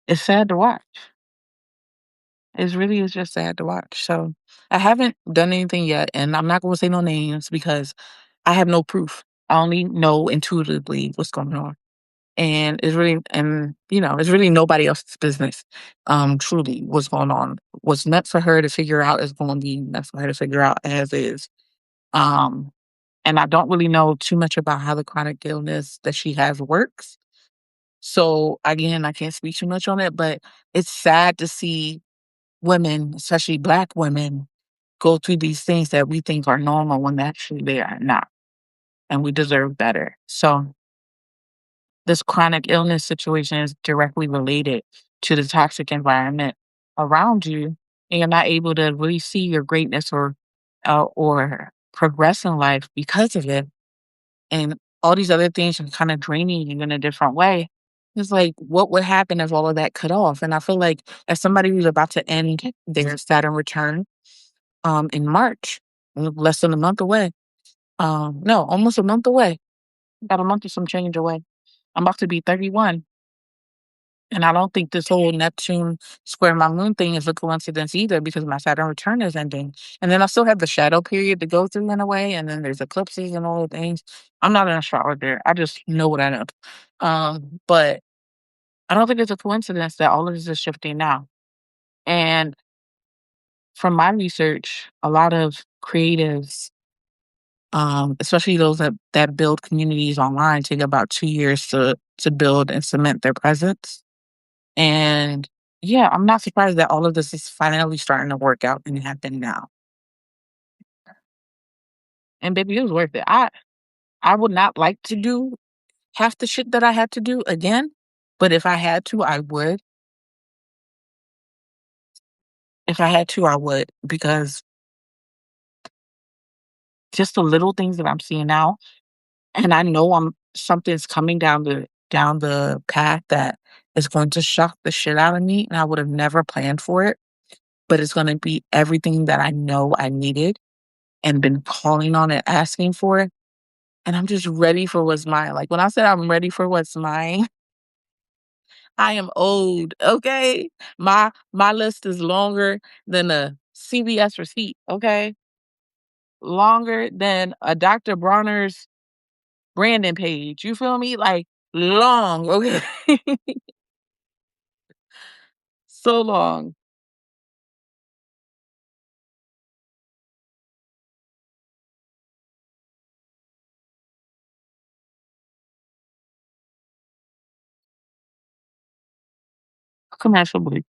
it's sad to watch. It really is just sad to watch. So I haven't done anything yet, and I'm not gonna say no names because I have no proof. I only know intuitively what's going on. And it's really nobody else's business, truly what's going on. What's meant for her to figure out is going to be meant for her to figure out as is. Um, and I don't really know too much about how the chronic illness that she has works. So again, I can't speak too much on it, but it's sad to see women, especially Black women, go through these things that we think are normal when actually they are not. And we deserve better. So this chronic illness situation is directly related to the toxic environment around you, and you're not able to really see your greatness or progress in life because of it, and all these other things are kind of draining you in a different way. It's like, what would happen if all of that cut off? And I feel like as somebody who's about to end their Saturn return in March, less than a month away, no, almost a month away, about a month or some change away. I'm about to be 31. And I don't think this whole Neptune square my moon thing is a coincidence either because my Saturn return is ending. And then I still have the shadow period to go through in a way, and then there's eclipses and all the things. I'm not an astrologer. I just know what I know. But I don't think it's a coincidence that all of this is shifting now. And from my research, a lot of creatives, especially those that build communities online, take about 2 years to build and cement their presence. And yeah, I'm not surprised that all of this is finally starting to work out and happen now. And baby, it was worth it. I would not like to do half the shit that I had to do again, but if I had to, I would. If I had to, I would because just the little things that I'm seeing now, and I know something's coming down the path that is going to shock the shit out of me, and I would have never planned for it, but it's going to be everything that I know I needed and been calling on and asking for. And I'm just ready for what's mine. Like, when I said I'm ready for what's mine, I am old, okay? My list is longer than a CVS receipt, okay? Longer than a Dr. Bronner's branding page. You feel me? Like, long, okay? So long. Commercial break.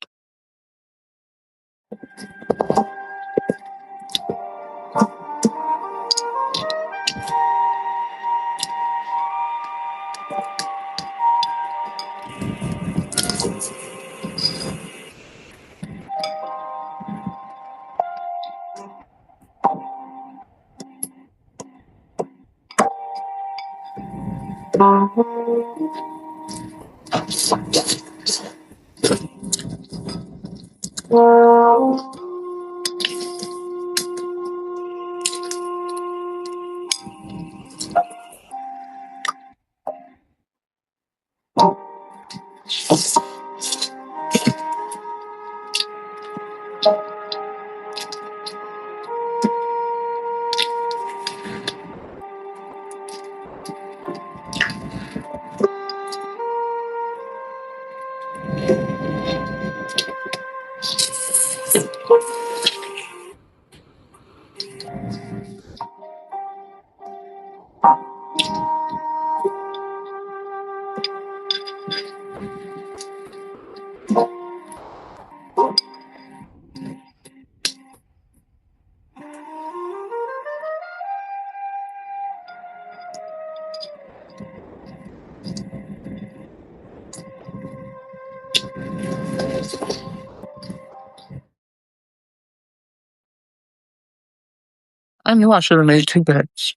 I knew I should have made two bets.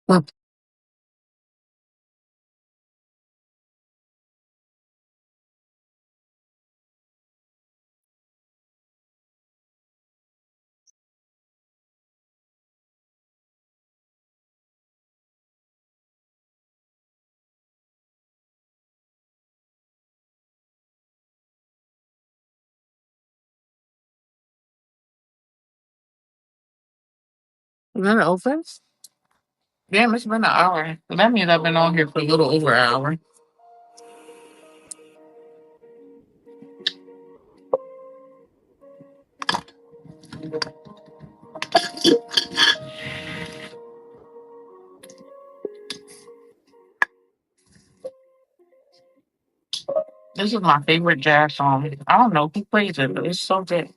Mm. Is that an offense? Damn, it's been an hour. So that means I've been on here for a little over an hour. This is my favorite jazz song. I don't know who plays it, but it's so good.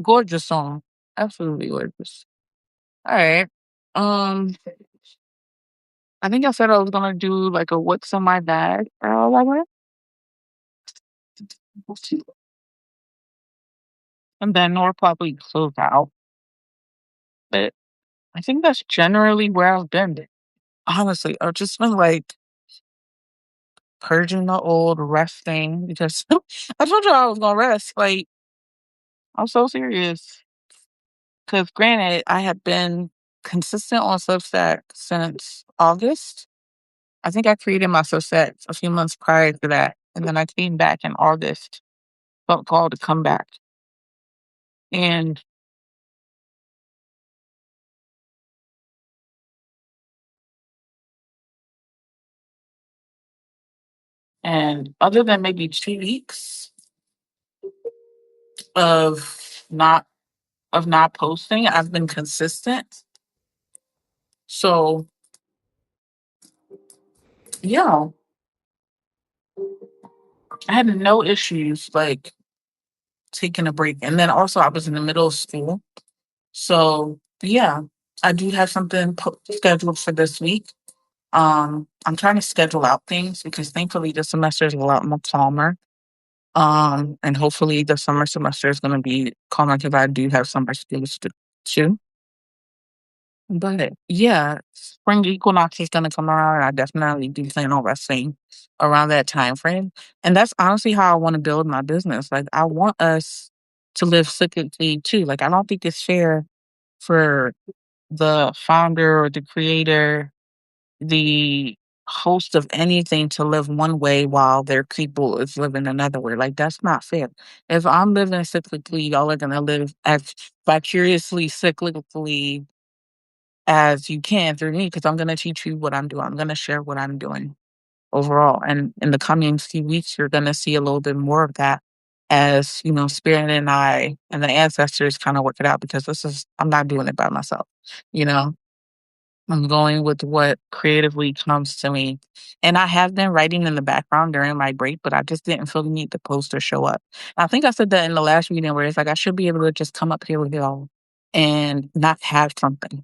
Gorgeous song. Absolutely gorgeous. All right. Um, I think I said I was gonna do like a what's in my bag or all I went. And then we'll probably close out. But I think that's generally where I've been. Honestly, I've just been like purging the old, resting because I told you I was gonna rest. Like, I'm so serious. Because granted, I had been consistent on Substack since August. I think I created my Substack a few months prior to that. And then I came back in August, felt called to come back. And other than maybe 2 weeks of not not posting, I've been consistent. So yeah, I had no issues like taking a break. And then also I was in the middle of school. So yeah, I do have something scheduled for this week. I'm trying to schedule out things because thankfully the semester is a lot more calmer. And hopefully the summer semester is going to be calmer because I do have summer students too. But yeah, spring equinox is going to come around, and I definitely do plan on resting around that time frame. And that's honestly how I want to build my business. Like I want us to live cyclically too. Like I don't think it's fair for the founder or the creator, the host of anything to live one way while their people is living another way. Like that's not fair. If I'm living cyclically, y'all are gonna live as vicariously cyclically as you can through me because I'm gonna teach you what I'm doing. I'm gonna share what I'm doing overall. And in the coming few weeks, you're gonna see a little bit more of that as, Spirit and I and the ancestors kind of work it out because I'm not doing it by myself, you know. I'm going with what creatively comes to me. And I have been writing in the background during my break, but I just didn't feel the need to post or show up. I think I said that in the last meeting where it's like I should be able to just come up here with y'all and not have something,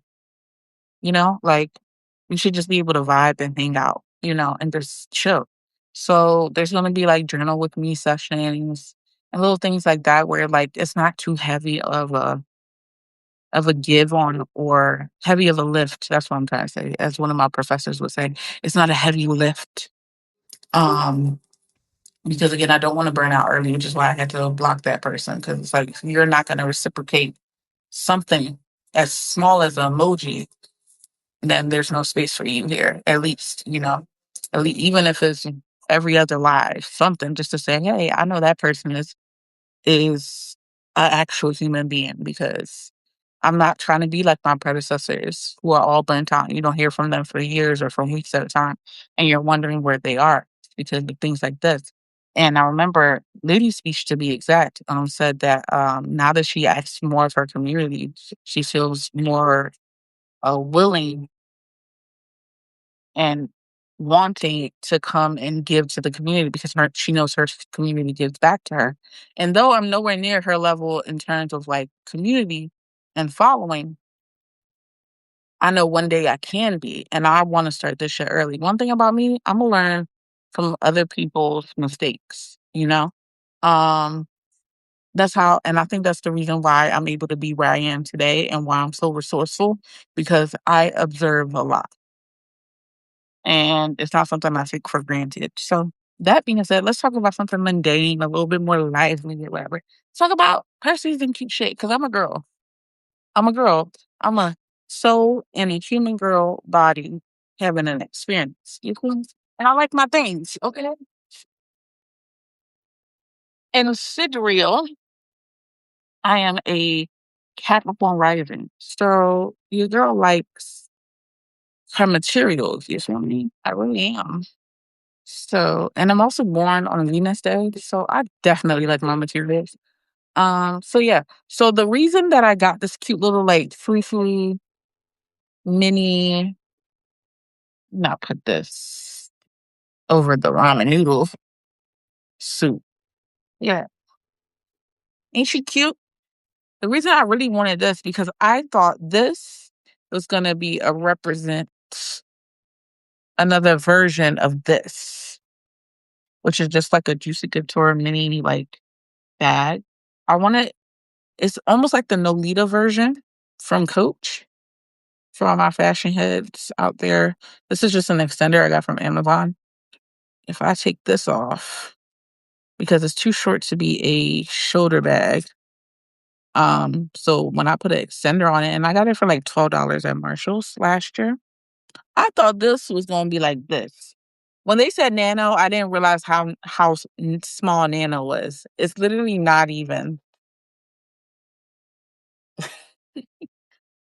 like we should just be able to vibe and hang out, and just chill. So there's gonna be like journal with me sessions and little things like that where like it's not too heavy of a give on or heavy of a lift. That's what I'm trying to say. As one of my professors would say, it's not a heavy lift. Um, because again, I don't want to burn out early, which is why I had to block that person. Because it's like you're not going to reciprocate something as small as an emoji, then there's no space for you here. At least, at least even if it's every other live, something just to say, hey, I know that person is an actual human being because I'm not trying to be like my predecessors who are all burnt out. You don't hear from them for years or for weeks at a time, and you're wondering where they are because of things like this. And I remember Lydia's speech, to be exact, said that now that she asks more of her community, she feels more willing and wanting to come and give to the community because she knows her community gives back to her. And though I'm nowhere near her level in terms of like community and following, I know one day I can be, and I want to start this shit early. One thing about me, I'm gonna learn from other people's mistakes, Um, that's how, and I think that's the reason why I'm able to be where I am today and why I'm so resourceful because I observe a lot and it's not something I take for granted. So That being said, let's talk about something mundane, a little bit more lively or whatever. Let's talk about Percy's and cute shit, because I'm a girl. I'm a girl. I'm a soul in a human girl body having an experience. You cool? And I like my things, okay? And Sidriel, I am a Capricorn rising. So your girl likes her materials, you feel me? I really am. So, and I'm also born on a Venus day, so I definitely like my materials. So yeah. So the reason that I got this cute little like free mini, not put this over the ramen noodle soup. Yeah. Ain't she cute? The reason I really wanted this because I thought this was gonna be a represent another version of this, which is just like a Juicy Couture mini like bag. I wanted it's almost like the Nolita version from Coach for all my fashion heads out there. This is just an extender I got from Amazon. If I take this off, because it's too short to be a shoulder bag. So when I put an extender on it, and I got it for like $12 at Marshall's last year, I thought this was gonna be like this. When they said nano, I didn't realize how small nano was. It's literally not even.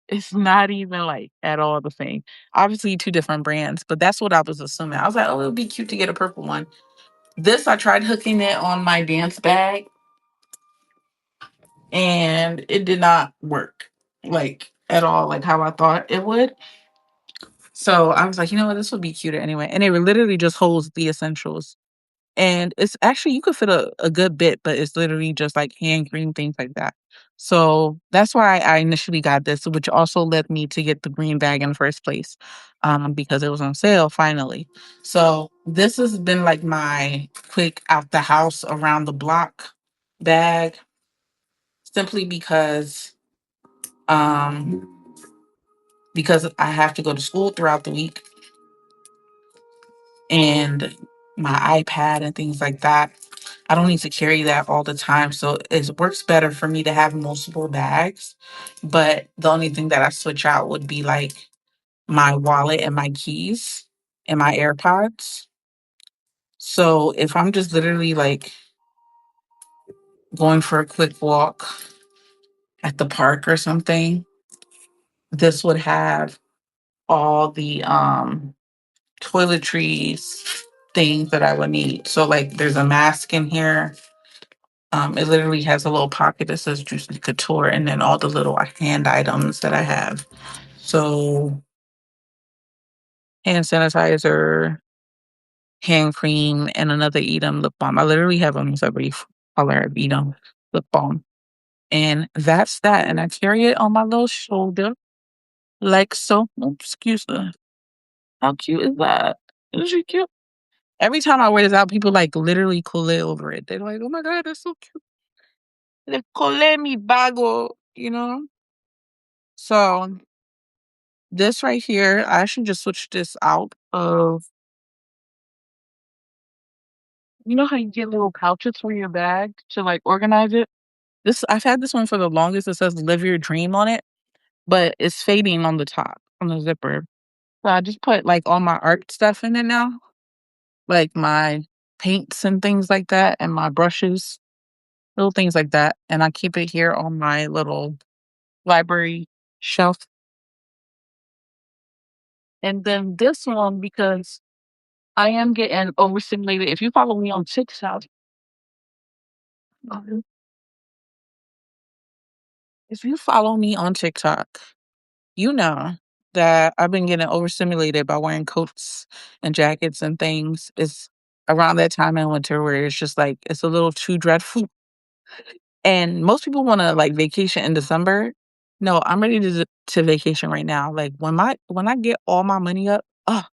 It's not even like at all the same. Obviously, two different brands, but that's what I was assuming. I was like, oh, it would be cute to get a purple one. This, I tried hooking it on my dance bag and it did not work like at all, like how I thought it would. So I was like, you know what, this would be cuter anyway. And it literally just holds the essentials. And it's actually, you could fit a good bit, but it's literally just like hand cream, things like that. So that's why I initially got this, which also led me to get the green bag in the first place, because it was on sale finally. So this has been like my quick out the house around the block bag, simply um, because I have to go to school throughout the week and my iPad and things like that. I don't need to carry that all the time. So it works better for me to have multiple bags. But the only thing that I switch out would be like my wallet and my keys and my AirPods. So if I'm just literally like going for a quick walk at the park or something, this would have all the toiletries things that I would need. So like there's a mask in here. It literally has a little pocket that says Juicy Couture and then all the little hand items that I have. So hand sanitizer, hand cream, and another Edam lip balm. I literally have almost every color of Edam lip balm. And that's that. And I carry it on my little shoulder like so. Oops, excuse me. How cute is that? Isn't she cute? Every time I wear this out, people like literally collate over it. They're like, oh my God, that's so cute. They collate me bago, you know? So this right here, I should just switch this out of, you know how you get little pouches for your bag to like organize it? This I've had this one for the longest. It says live your dream on it, but it's fading on the top, on the zipper. So I just put like all my art stuff in it now, like my paints and things like that, and my brushes, little things like that. And I keep it here on my little library shelf. And then this one, because I am getting overstimulated. If you follow me on TikTok, um, if you follow me on TikTok, you know that I've been getting overstimulated by wearing coats and jackets and things. It's around that time in winter where it's just like it's a little too dreadful. And most people want to like vacation in December. No, I'm ready to vacation right now. Like when I get all my money up, oh,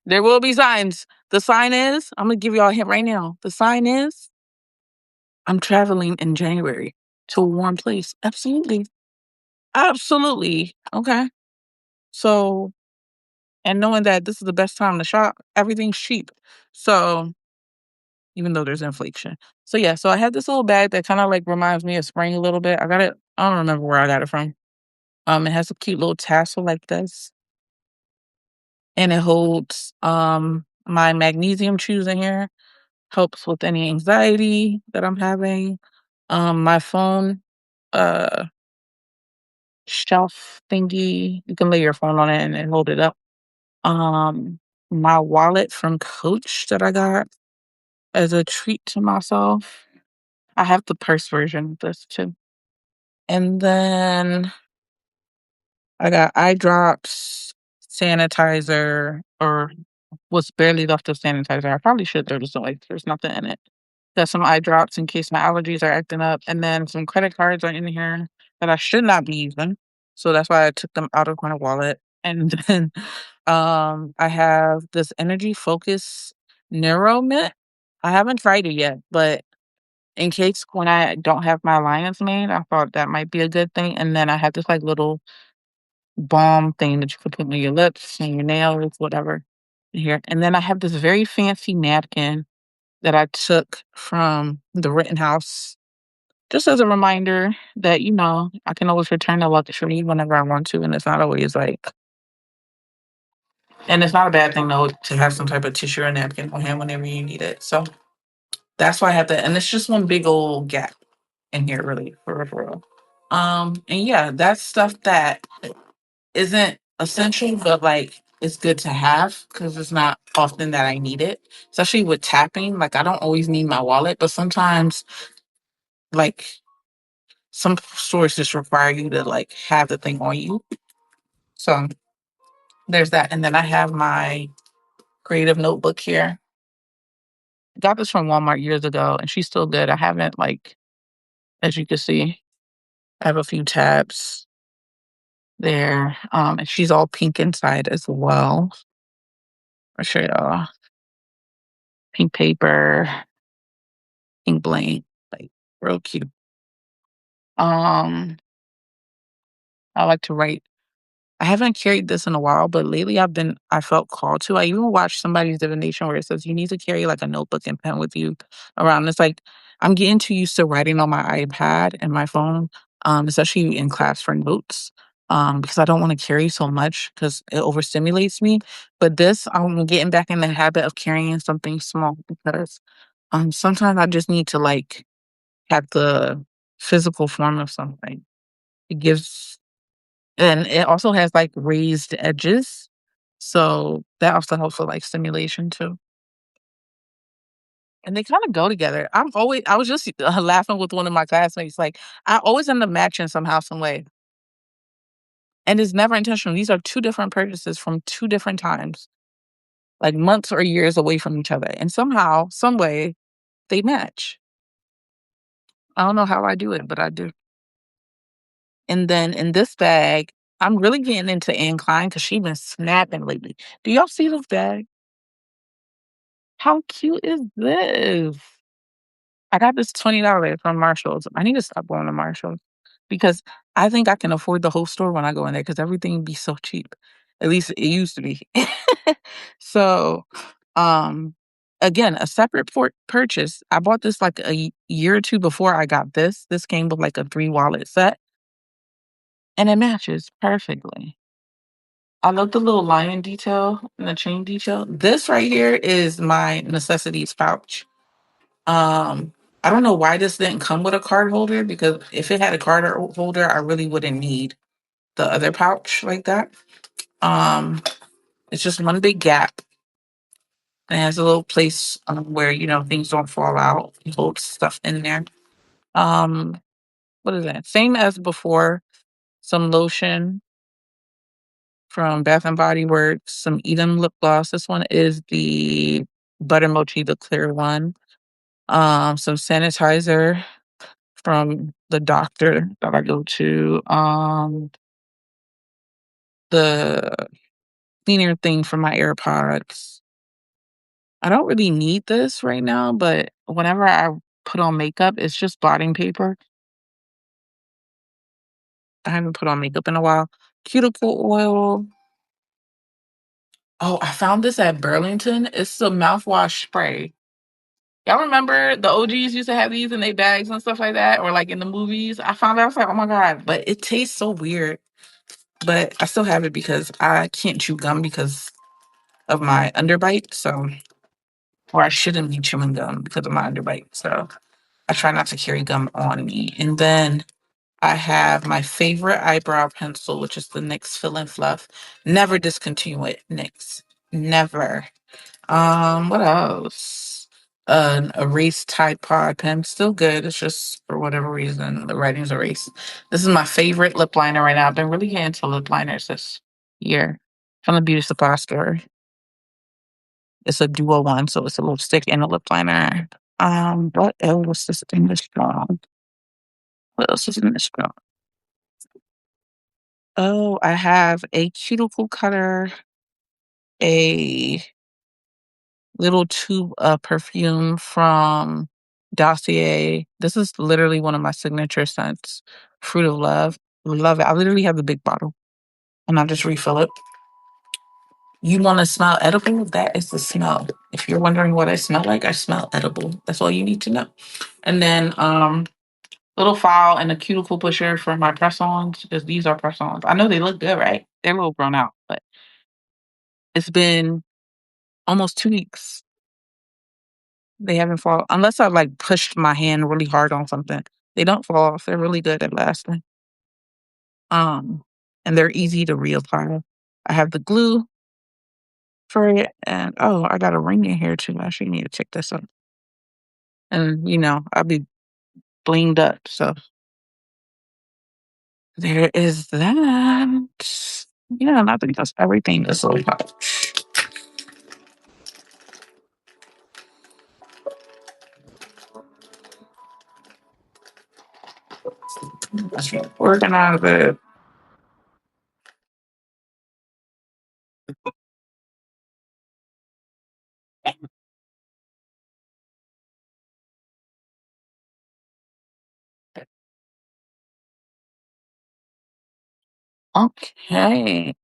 there will be signs. The sign is, I'm gonna give y'all a hint right now. The sign is I'm traveling in January to a warm place. Absolutely. Absolutely. Okay. So, and knowing that this is the best time to shop, everything's cheap. So even though there's inflation. So yeah, so I have this little bag that kind of like reminds me of spring a little bit. I got it. I don't remember where I got it from. It has a cute little tassel like this, and it holds my magnesium chews in here. Helps with any anxiety that I'm having. My phone uh shelf thingy. You can lay your phone on it and hold it up. Um, my wallet from Coach that I got as a treat to myself. I have the purse version of this too. And then I got eye drops, sanitizer, or what's barely left of sanitizer. I probably should throw this away. There's nothing in it. Got some eye drops in case my allergies are acting up, and then some credit cards are in here that I should not be using. So that's why I took them out of my wallet. And then I have this Energy Focus Neuro Mint. I haven't tried it yet, but in case when I don't have my lion's mane, I thought that might be a good thing. And then I have this like little balm thing that you could put on your lips and your nails, whatever. Here. And then I have this very fancy napkin that I took from the Rittenhouse, just as a reminder that, I can always return the luxury whenever I want to. And it's not always like, and it's not a bad thing though to have some type of tissue or napkin on hand whenever you need it. So that's why I have that. And it's just one big old gap in here, really, for real, for real. And yeah, that's stuff that isn't essential, but like it's good to have because it's not often that I need it. Especially with tapping, like I don't always need my wallet, but sometimes like some stores just require you to like have the thing on you. So there's that. And then I have my creative notebook here. Got this from Walmart years ago and she's still good. I haven't like, as you can see, I have a few tabs there. And she's all pink inside as well. I'll show y'all. Pink paper, pink blank, like real cute. Um, I like to write. I haven't carried this in a while, but lately I felt called to. I even watched somebody's divination where it says you need to carry like a notebook and pen with you around. It's like I'm getting too used to writing on my iPad and my phone, especially in class for notes. Because I don't want to carry so much because it overstimulates me. But this, I'm getting back in the habit of carrying something small because sometimes I just need to like have the physical form of something. It gives and it also has, like, raised edges, so that also helps with, like, stimulation too, and they kinda go together. I was just, laughing with one of my classmates, like, I always end up matching somehow, some way, and it's never intentional. These are 2 different purchases from 2 different times, like, months or years away from each other, and somehow, some way, they match. I don't know how I do it, but I do. And then in this bag, I'm really getting into Anne Klein because she been snapping lately. Do y'all see this bag? How cute is this? I got this $20 from Marshalls. I need to stop going to Marshalls because I think I can afford the whole store when I go in there because everything be so cheap. At least it used to be. So, um, again, a separate purchase. I bought this like a year or two before I got this. This came with like a 3 wallet set and it matches perfectly. I love the little lion detail and the chain detail. This right here is my necessities pouch. Um, I don't know why this didn't come with a card holder because if it had a holder, I really wouldn't need the other pouch like that. Um, it's just one big gap. It has a little place where things don't fall out. You hold stuff in there. Um, what is that? Same as before. Some lotion from Bath and Body Works. Some Eden lip gloss. This one is the Butter Mochi, the clear one. Some sanitizer from the doctor that I go to. The cleaner thing for my AirPods. I don't really need this right now, but whenever I put on makeup, it's just blotting paper. I haven't put on makeup in a while. Cuticle oil. Oh, I found this at Burlington. It's the mouthwash spray. Y'all remember the OGs used to have these in their bags and stuff like that, or like in the movies? I found out, I was like, oh my God, but it tastes so weird. But I still have it because I can't chew gum because of my underbite. So, or I shouldn't be chewing gum because of my underbite. So I try not to carry gum on me. And then I have my favorite eyebrow pencil, which is the NYX Fill and Fluff. Never discontinue it, NYX. Never. What else? An erased Tide Pod pen, still good. It's just for whatever reason the writing's erased. This is my favorite lip liner right now. I've been really getting into lip liners this year from the beauty supply store. It's a dual one, so it's a lipstick and a lip liner. What else is in this strong? What else is in this strong? Oh, I have a cuticle cutter, a little tube of perfume from Dossier. This is literally one of my signature scents, Fruit of Love. Love it. I literally have the big bottle and I just refill it. You want to smell edible? That is the smell. If you're wondering what I smell like, I smell edible. That's all you need to know. And then little file and a cuticle pusher for my press-ons because these are press-ons. I know they look good, right? They're a little grown out, but it's been almost 2 weeks. They haven't fall unless I like pushed my hand really hard on something. They don't fall off. They're really good at lasting. Um, and they're easy to reapply. I have the glue for it, and oh, I got a ring in here too. I actually need to check this out. And I'll be blinged up. So there is that. Yeah, and I think that's everything that's so hot. Let's organize it. Okay.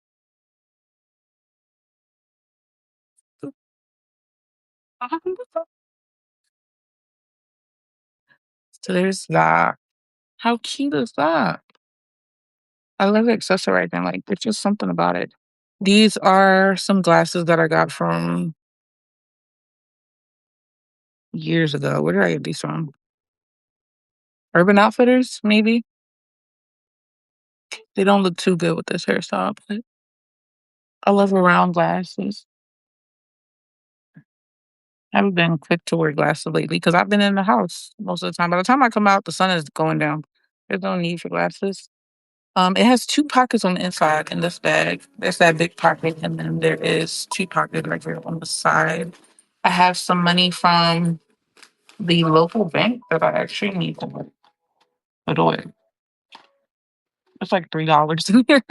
So there's that. How cute is that? I love accessorizing. Like, there's just something about it. These are some glasses that I got from years ago. Where did I get these from? Urban Outfitters, maybe. They don't look too good with this hairstyle, but I love round glasses. I haven't been quick to wear glasses lately because I've been in the house most of the time. By the time I come out, the sun is going down. There's no need for glasses. It has two pockets on the inside in this bag. There's that big pocket, and then there is two pockets right here on the side. I have some money from the local bank that I actually need to put away. It's like $3 in here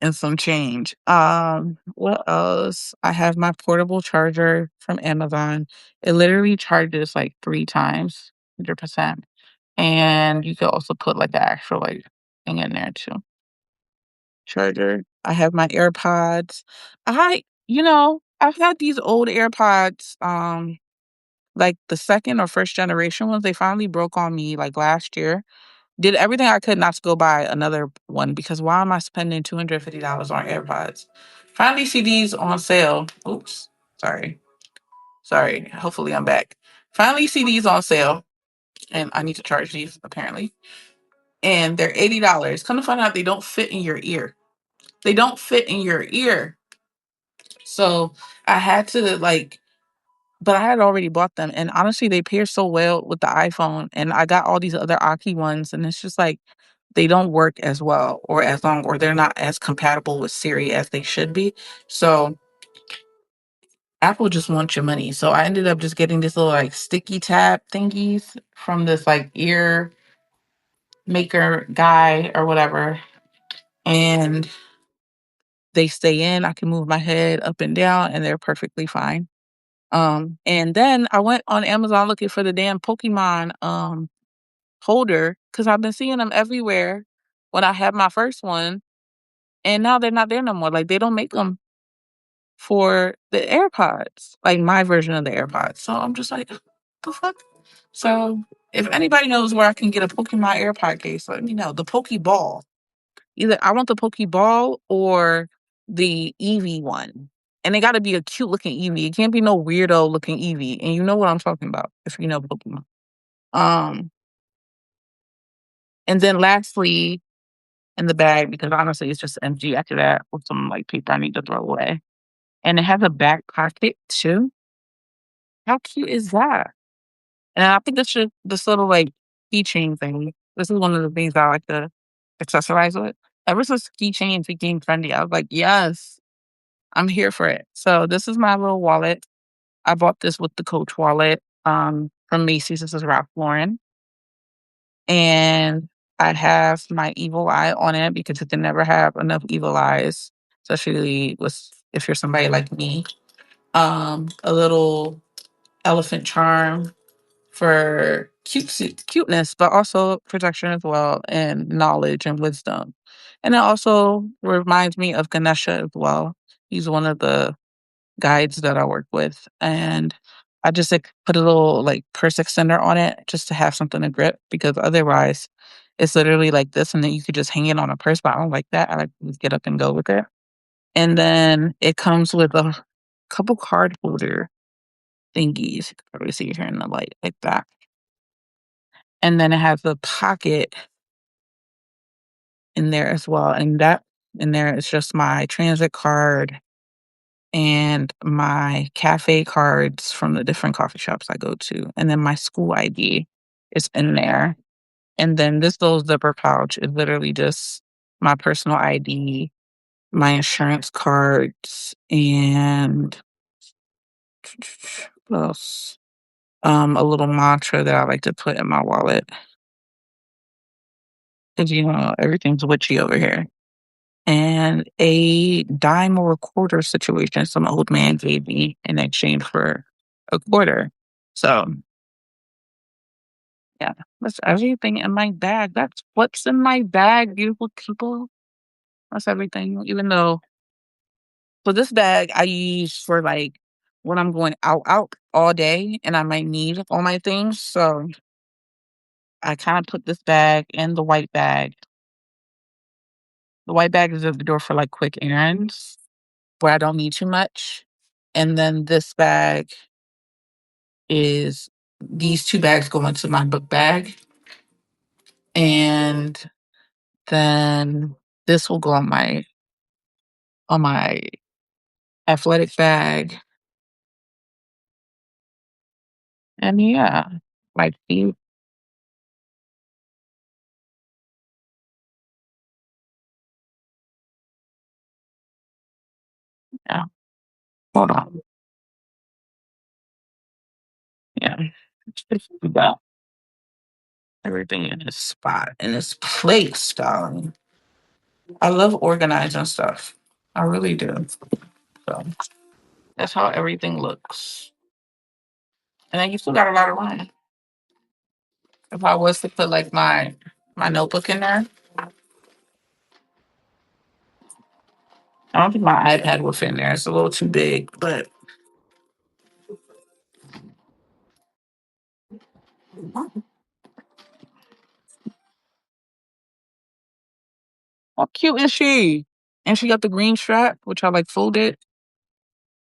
and some change. What else? I have my portable charger from Amazon. It literally charges like 3 times, 100%. And you could also put like the actual like thing in there too. Charger. I have my AirPods. I've had these old AirPods, like the second or first generation ones. They finally broke on me like last year. Did everything I could not to go buy another one because why am I spending $250 on AirPods? Finally see these on sale. Oops. Sorry. Sorry. Hopefully I'm back. Finally see these on sale. And I need to charge these apparently. And they're $80. Come to find out they don't fit in your ear. They don't fit in your ear. So I had to but I had already bought them. And honestly, they pair so well with the iPhone. And I got all these other Aki ones. And it's just like they don't work as well or as long, or they're not as compatible with Siri as they should be. So Apple just wants your money. So I ended up just getting this little like sticky tab thingies from this like ear maker guy or whatever. And they stay in. I can move my head up and down and they're perfectly fine. And then I went on Amazon looking for the damn Pokemon holder because I've been seeing them everywhere when I had my first one, and now they're not there no more. Like they don't make them. for the AirPods, like my version of the AirPods. So I'm just like, the fuck? So if anybody knows where I can get a Pokemon AirPod case, let me know. The Pokeball. Either I want the Pokeball or the Eevee one. And it gotta be a cute looking Eevee. It can't be no weirdo looking Eevee. And you know what I'm talking about if you know Pokemon. Um, and then lastly, in the bag, because honestly it's just empty after that with some like paper I need to throw away. And it has a back pocket too. How cute is that? And I think this little like keychain thing. This is one of the things I like to accessorize with. Ever since keychains became trendy, I was like, yes, I'm here for it. So this is my little wallet. I bought this with the Coach wallet from Macy's. This is Ralph Lauren. And I have my evil eye on it because it can never have enough evil eyes, especially with if you're somebody like me. A little elephant charm for cuteness, but also protection as well, and knowledge and wisdom. And it also reminds me of Ganesha as well. He's one of the guides that I work with, and I just like put a little like purse extender on it just to have something to grip because otherwise it's literally like this, and then you could just hang it on a purse. But I don't like that. I like to just get up and go with it. And then it comes with a couple card holder thingies. You can probably see it here in the light like that. And then it has a pocket in there as well. And that in there is just my transit card and my cafe cards from the different coffee shops I go to. And then my school ID is in there. And then this little zipper pouch is literally just my personal ID, my insurance cards, and what else? A little mantra that I like to put in my wallet. Because everything's witchy over here. And a dime or a quarter situation some old man gave me in exchange for a quarter. So, yeah, that's everything in my bag. That's what's in my bag, beautiful people. That's everything. Even though, so this bag I use for like when I'm going out all day and I might need all my things. So I kind of put this bag in the white bag. The white bag is at the door for like quick errands where I don't need too much. And then this bag is these two bags go into my book bag. And then this will go on my athletic bag. And yeah, like you yeah. Hold on. Yeah. We got everything in its spot, in its place, darling. I love organizing stuff. I really do. So that's how everything looks. And then you still got a lot of room. If I was to put like my notebook in there, I don't think my iPad would fit in there. It's a little too big, but how cute is she? And she got the green strap, which I like folded.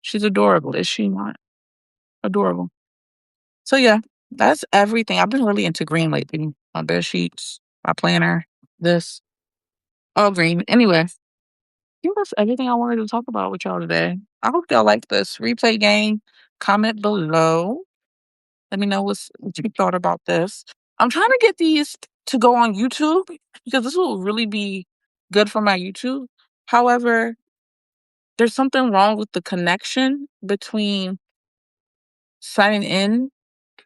She's adorable, is she not? Adorable. So yeah, that's everything. I've been really into green lately. My bed sheets, my planner, this, all green. Anyway, I think that's everything I wanted to talk about with y'all today. I hope y'all like this replay game. Comment below. Let me know what you thought about this. I'm trying to get these to go on YouTube because this will really be good for my YouTube. However, there's something wrong with the connection between signing in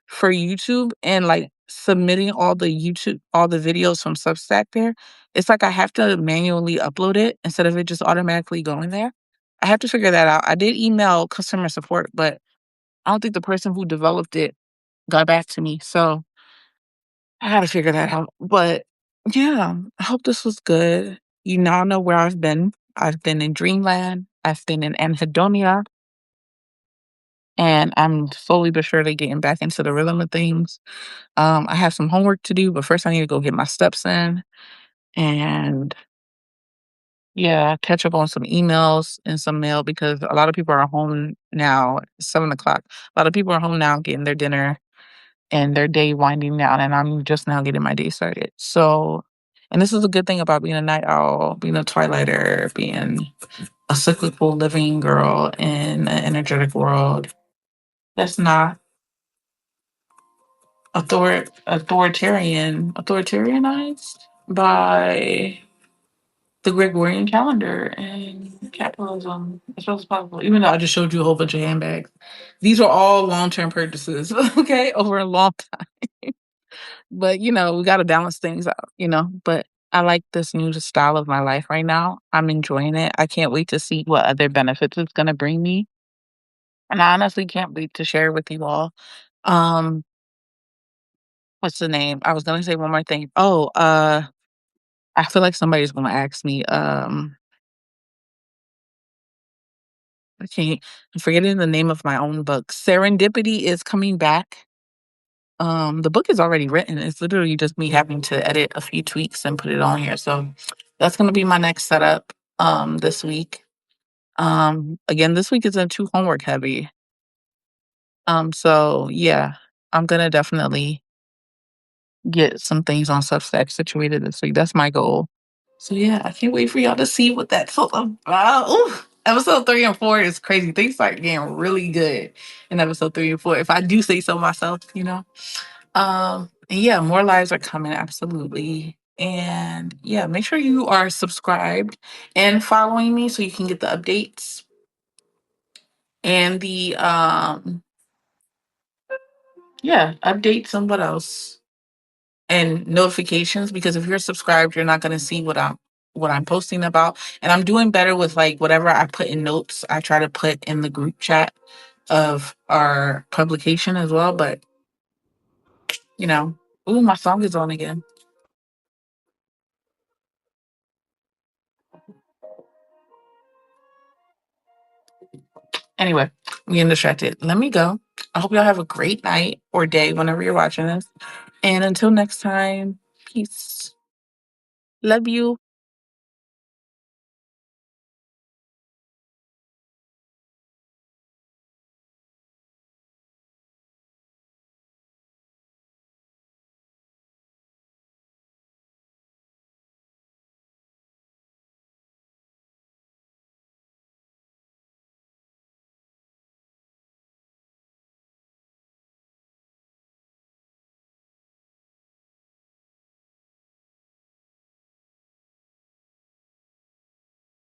for YouTube and like submitting all the videos from Substack there. It's like I have to manually upload it instead of it just automatically going there. I have to figure that out. I did email customer support, but I don't think the person who developed it got back to me. So I gotta figure that out. But yeah, I hope this was good. You now know where I've been. I've been in Dreamland. I've been in anhedonia, and I'm slowly but surely getting back into the rhythm of things. I have some homework to do, but first I need to go get my steps in and yeah, catch up on some emails and some mail because a lot of people are home now, 7 o'clock. A lot of people are home now getting their dinner and their day winding down, and I'm just now getting my day started. So, and this is a good thing about being a night owl, being a twilighter, being a cyclical living girl in an energetic world that's not authoritarianized by the Gregorian calendar and capitalism as well as possible. Even though I just showed you a whole bunch of handbags, these are all long term purchases, okay, over a long time. But we got to balance things out, But I like this new style of my life right now. I'm enjoying it. I can't wait to see what other benefits it's going to bring me. And I honestly can't wait to share with you all. Um, what's the name? I was going to say one more thing. Oh, I feel like somebody's going to ask me. I can't. I'm forgetting the name of my own book. Serendipity is coming back. The book is already written. It's literally just me having to edit a few tweaks and put it on here. So that's gonna be my next setup this week. Again, this week isn't too homework heavy. So yeah, I'm gonna definitely get some things on Substack situated this week. That's my goal. So yeah, I can't wait for y'all to see what that's all about. Ooh, episode 3 and 4 is crazy. Things start getting really good in episode 3 and 4. If I do say so myself. And yeah, more lives are coming, absolutely. And yeah, make sure you are subscribed and following me so you can get the updates and the yeah, updates and what else? And notifications because if you're subscribed, you're not gonna see what I'm posting about. And I'm doing better with like whatever I put in notes, I try to put in the group chat of our publication as well. But you know, ooh, my song is on again. Anyway, I'm getting distracted. Let me go. I hope y'all have a great night or day whenever you're watching this. And until next time, peace. Love you.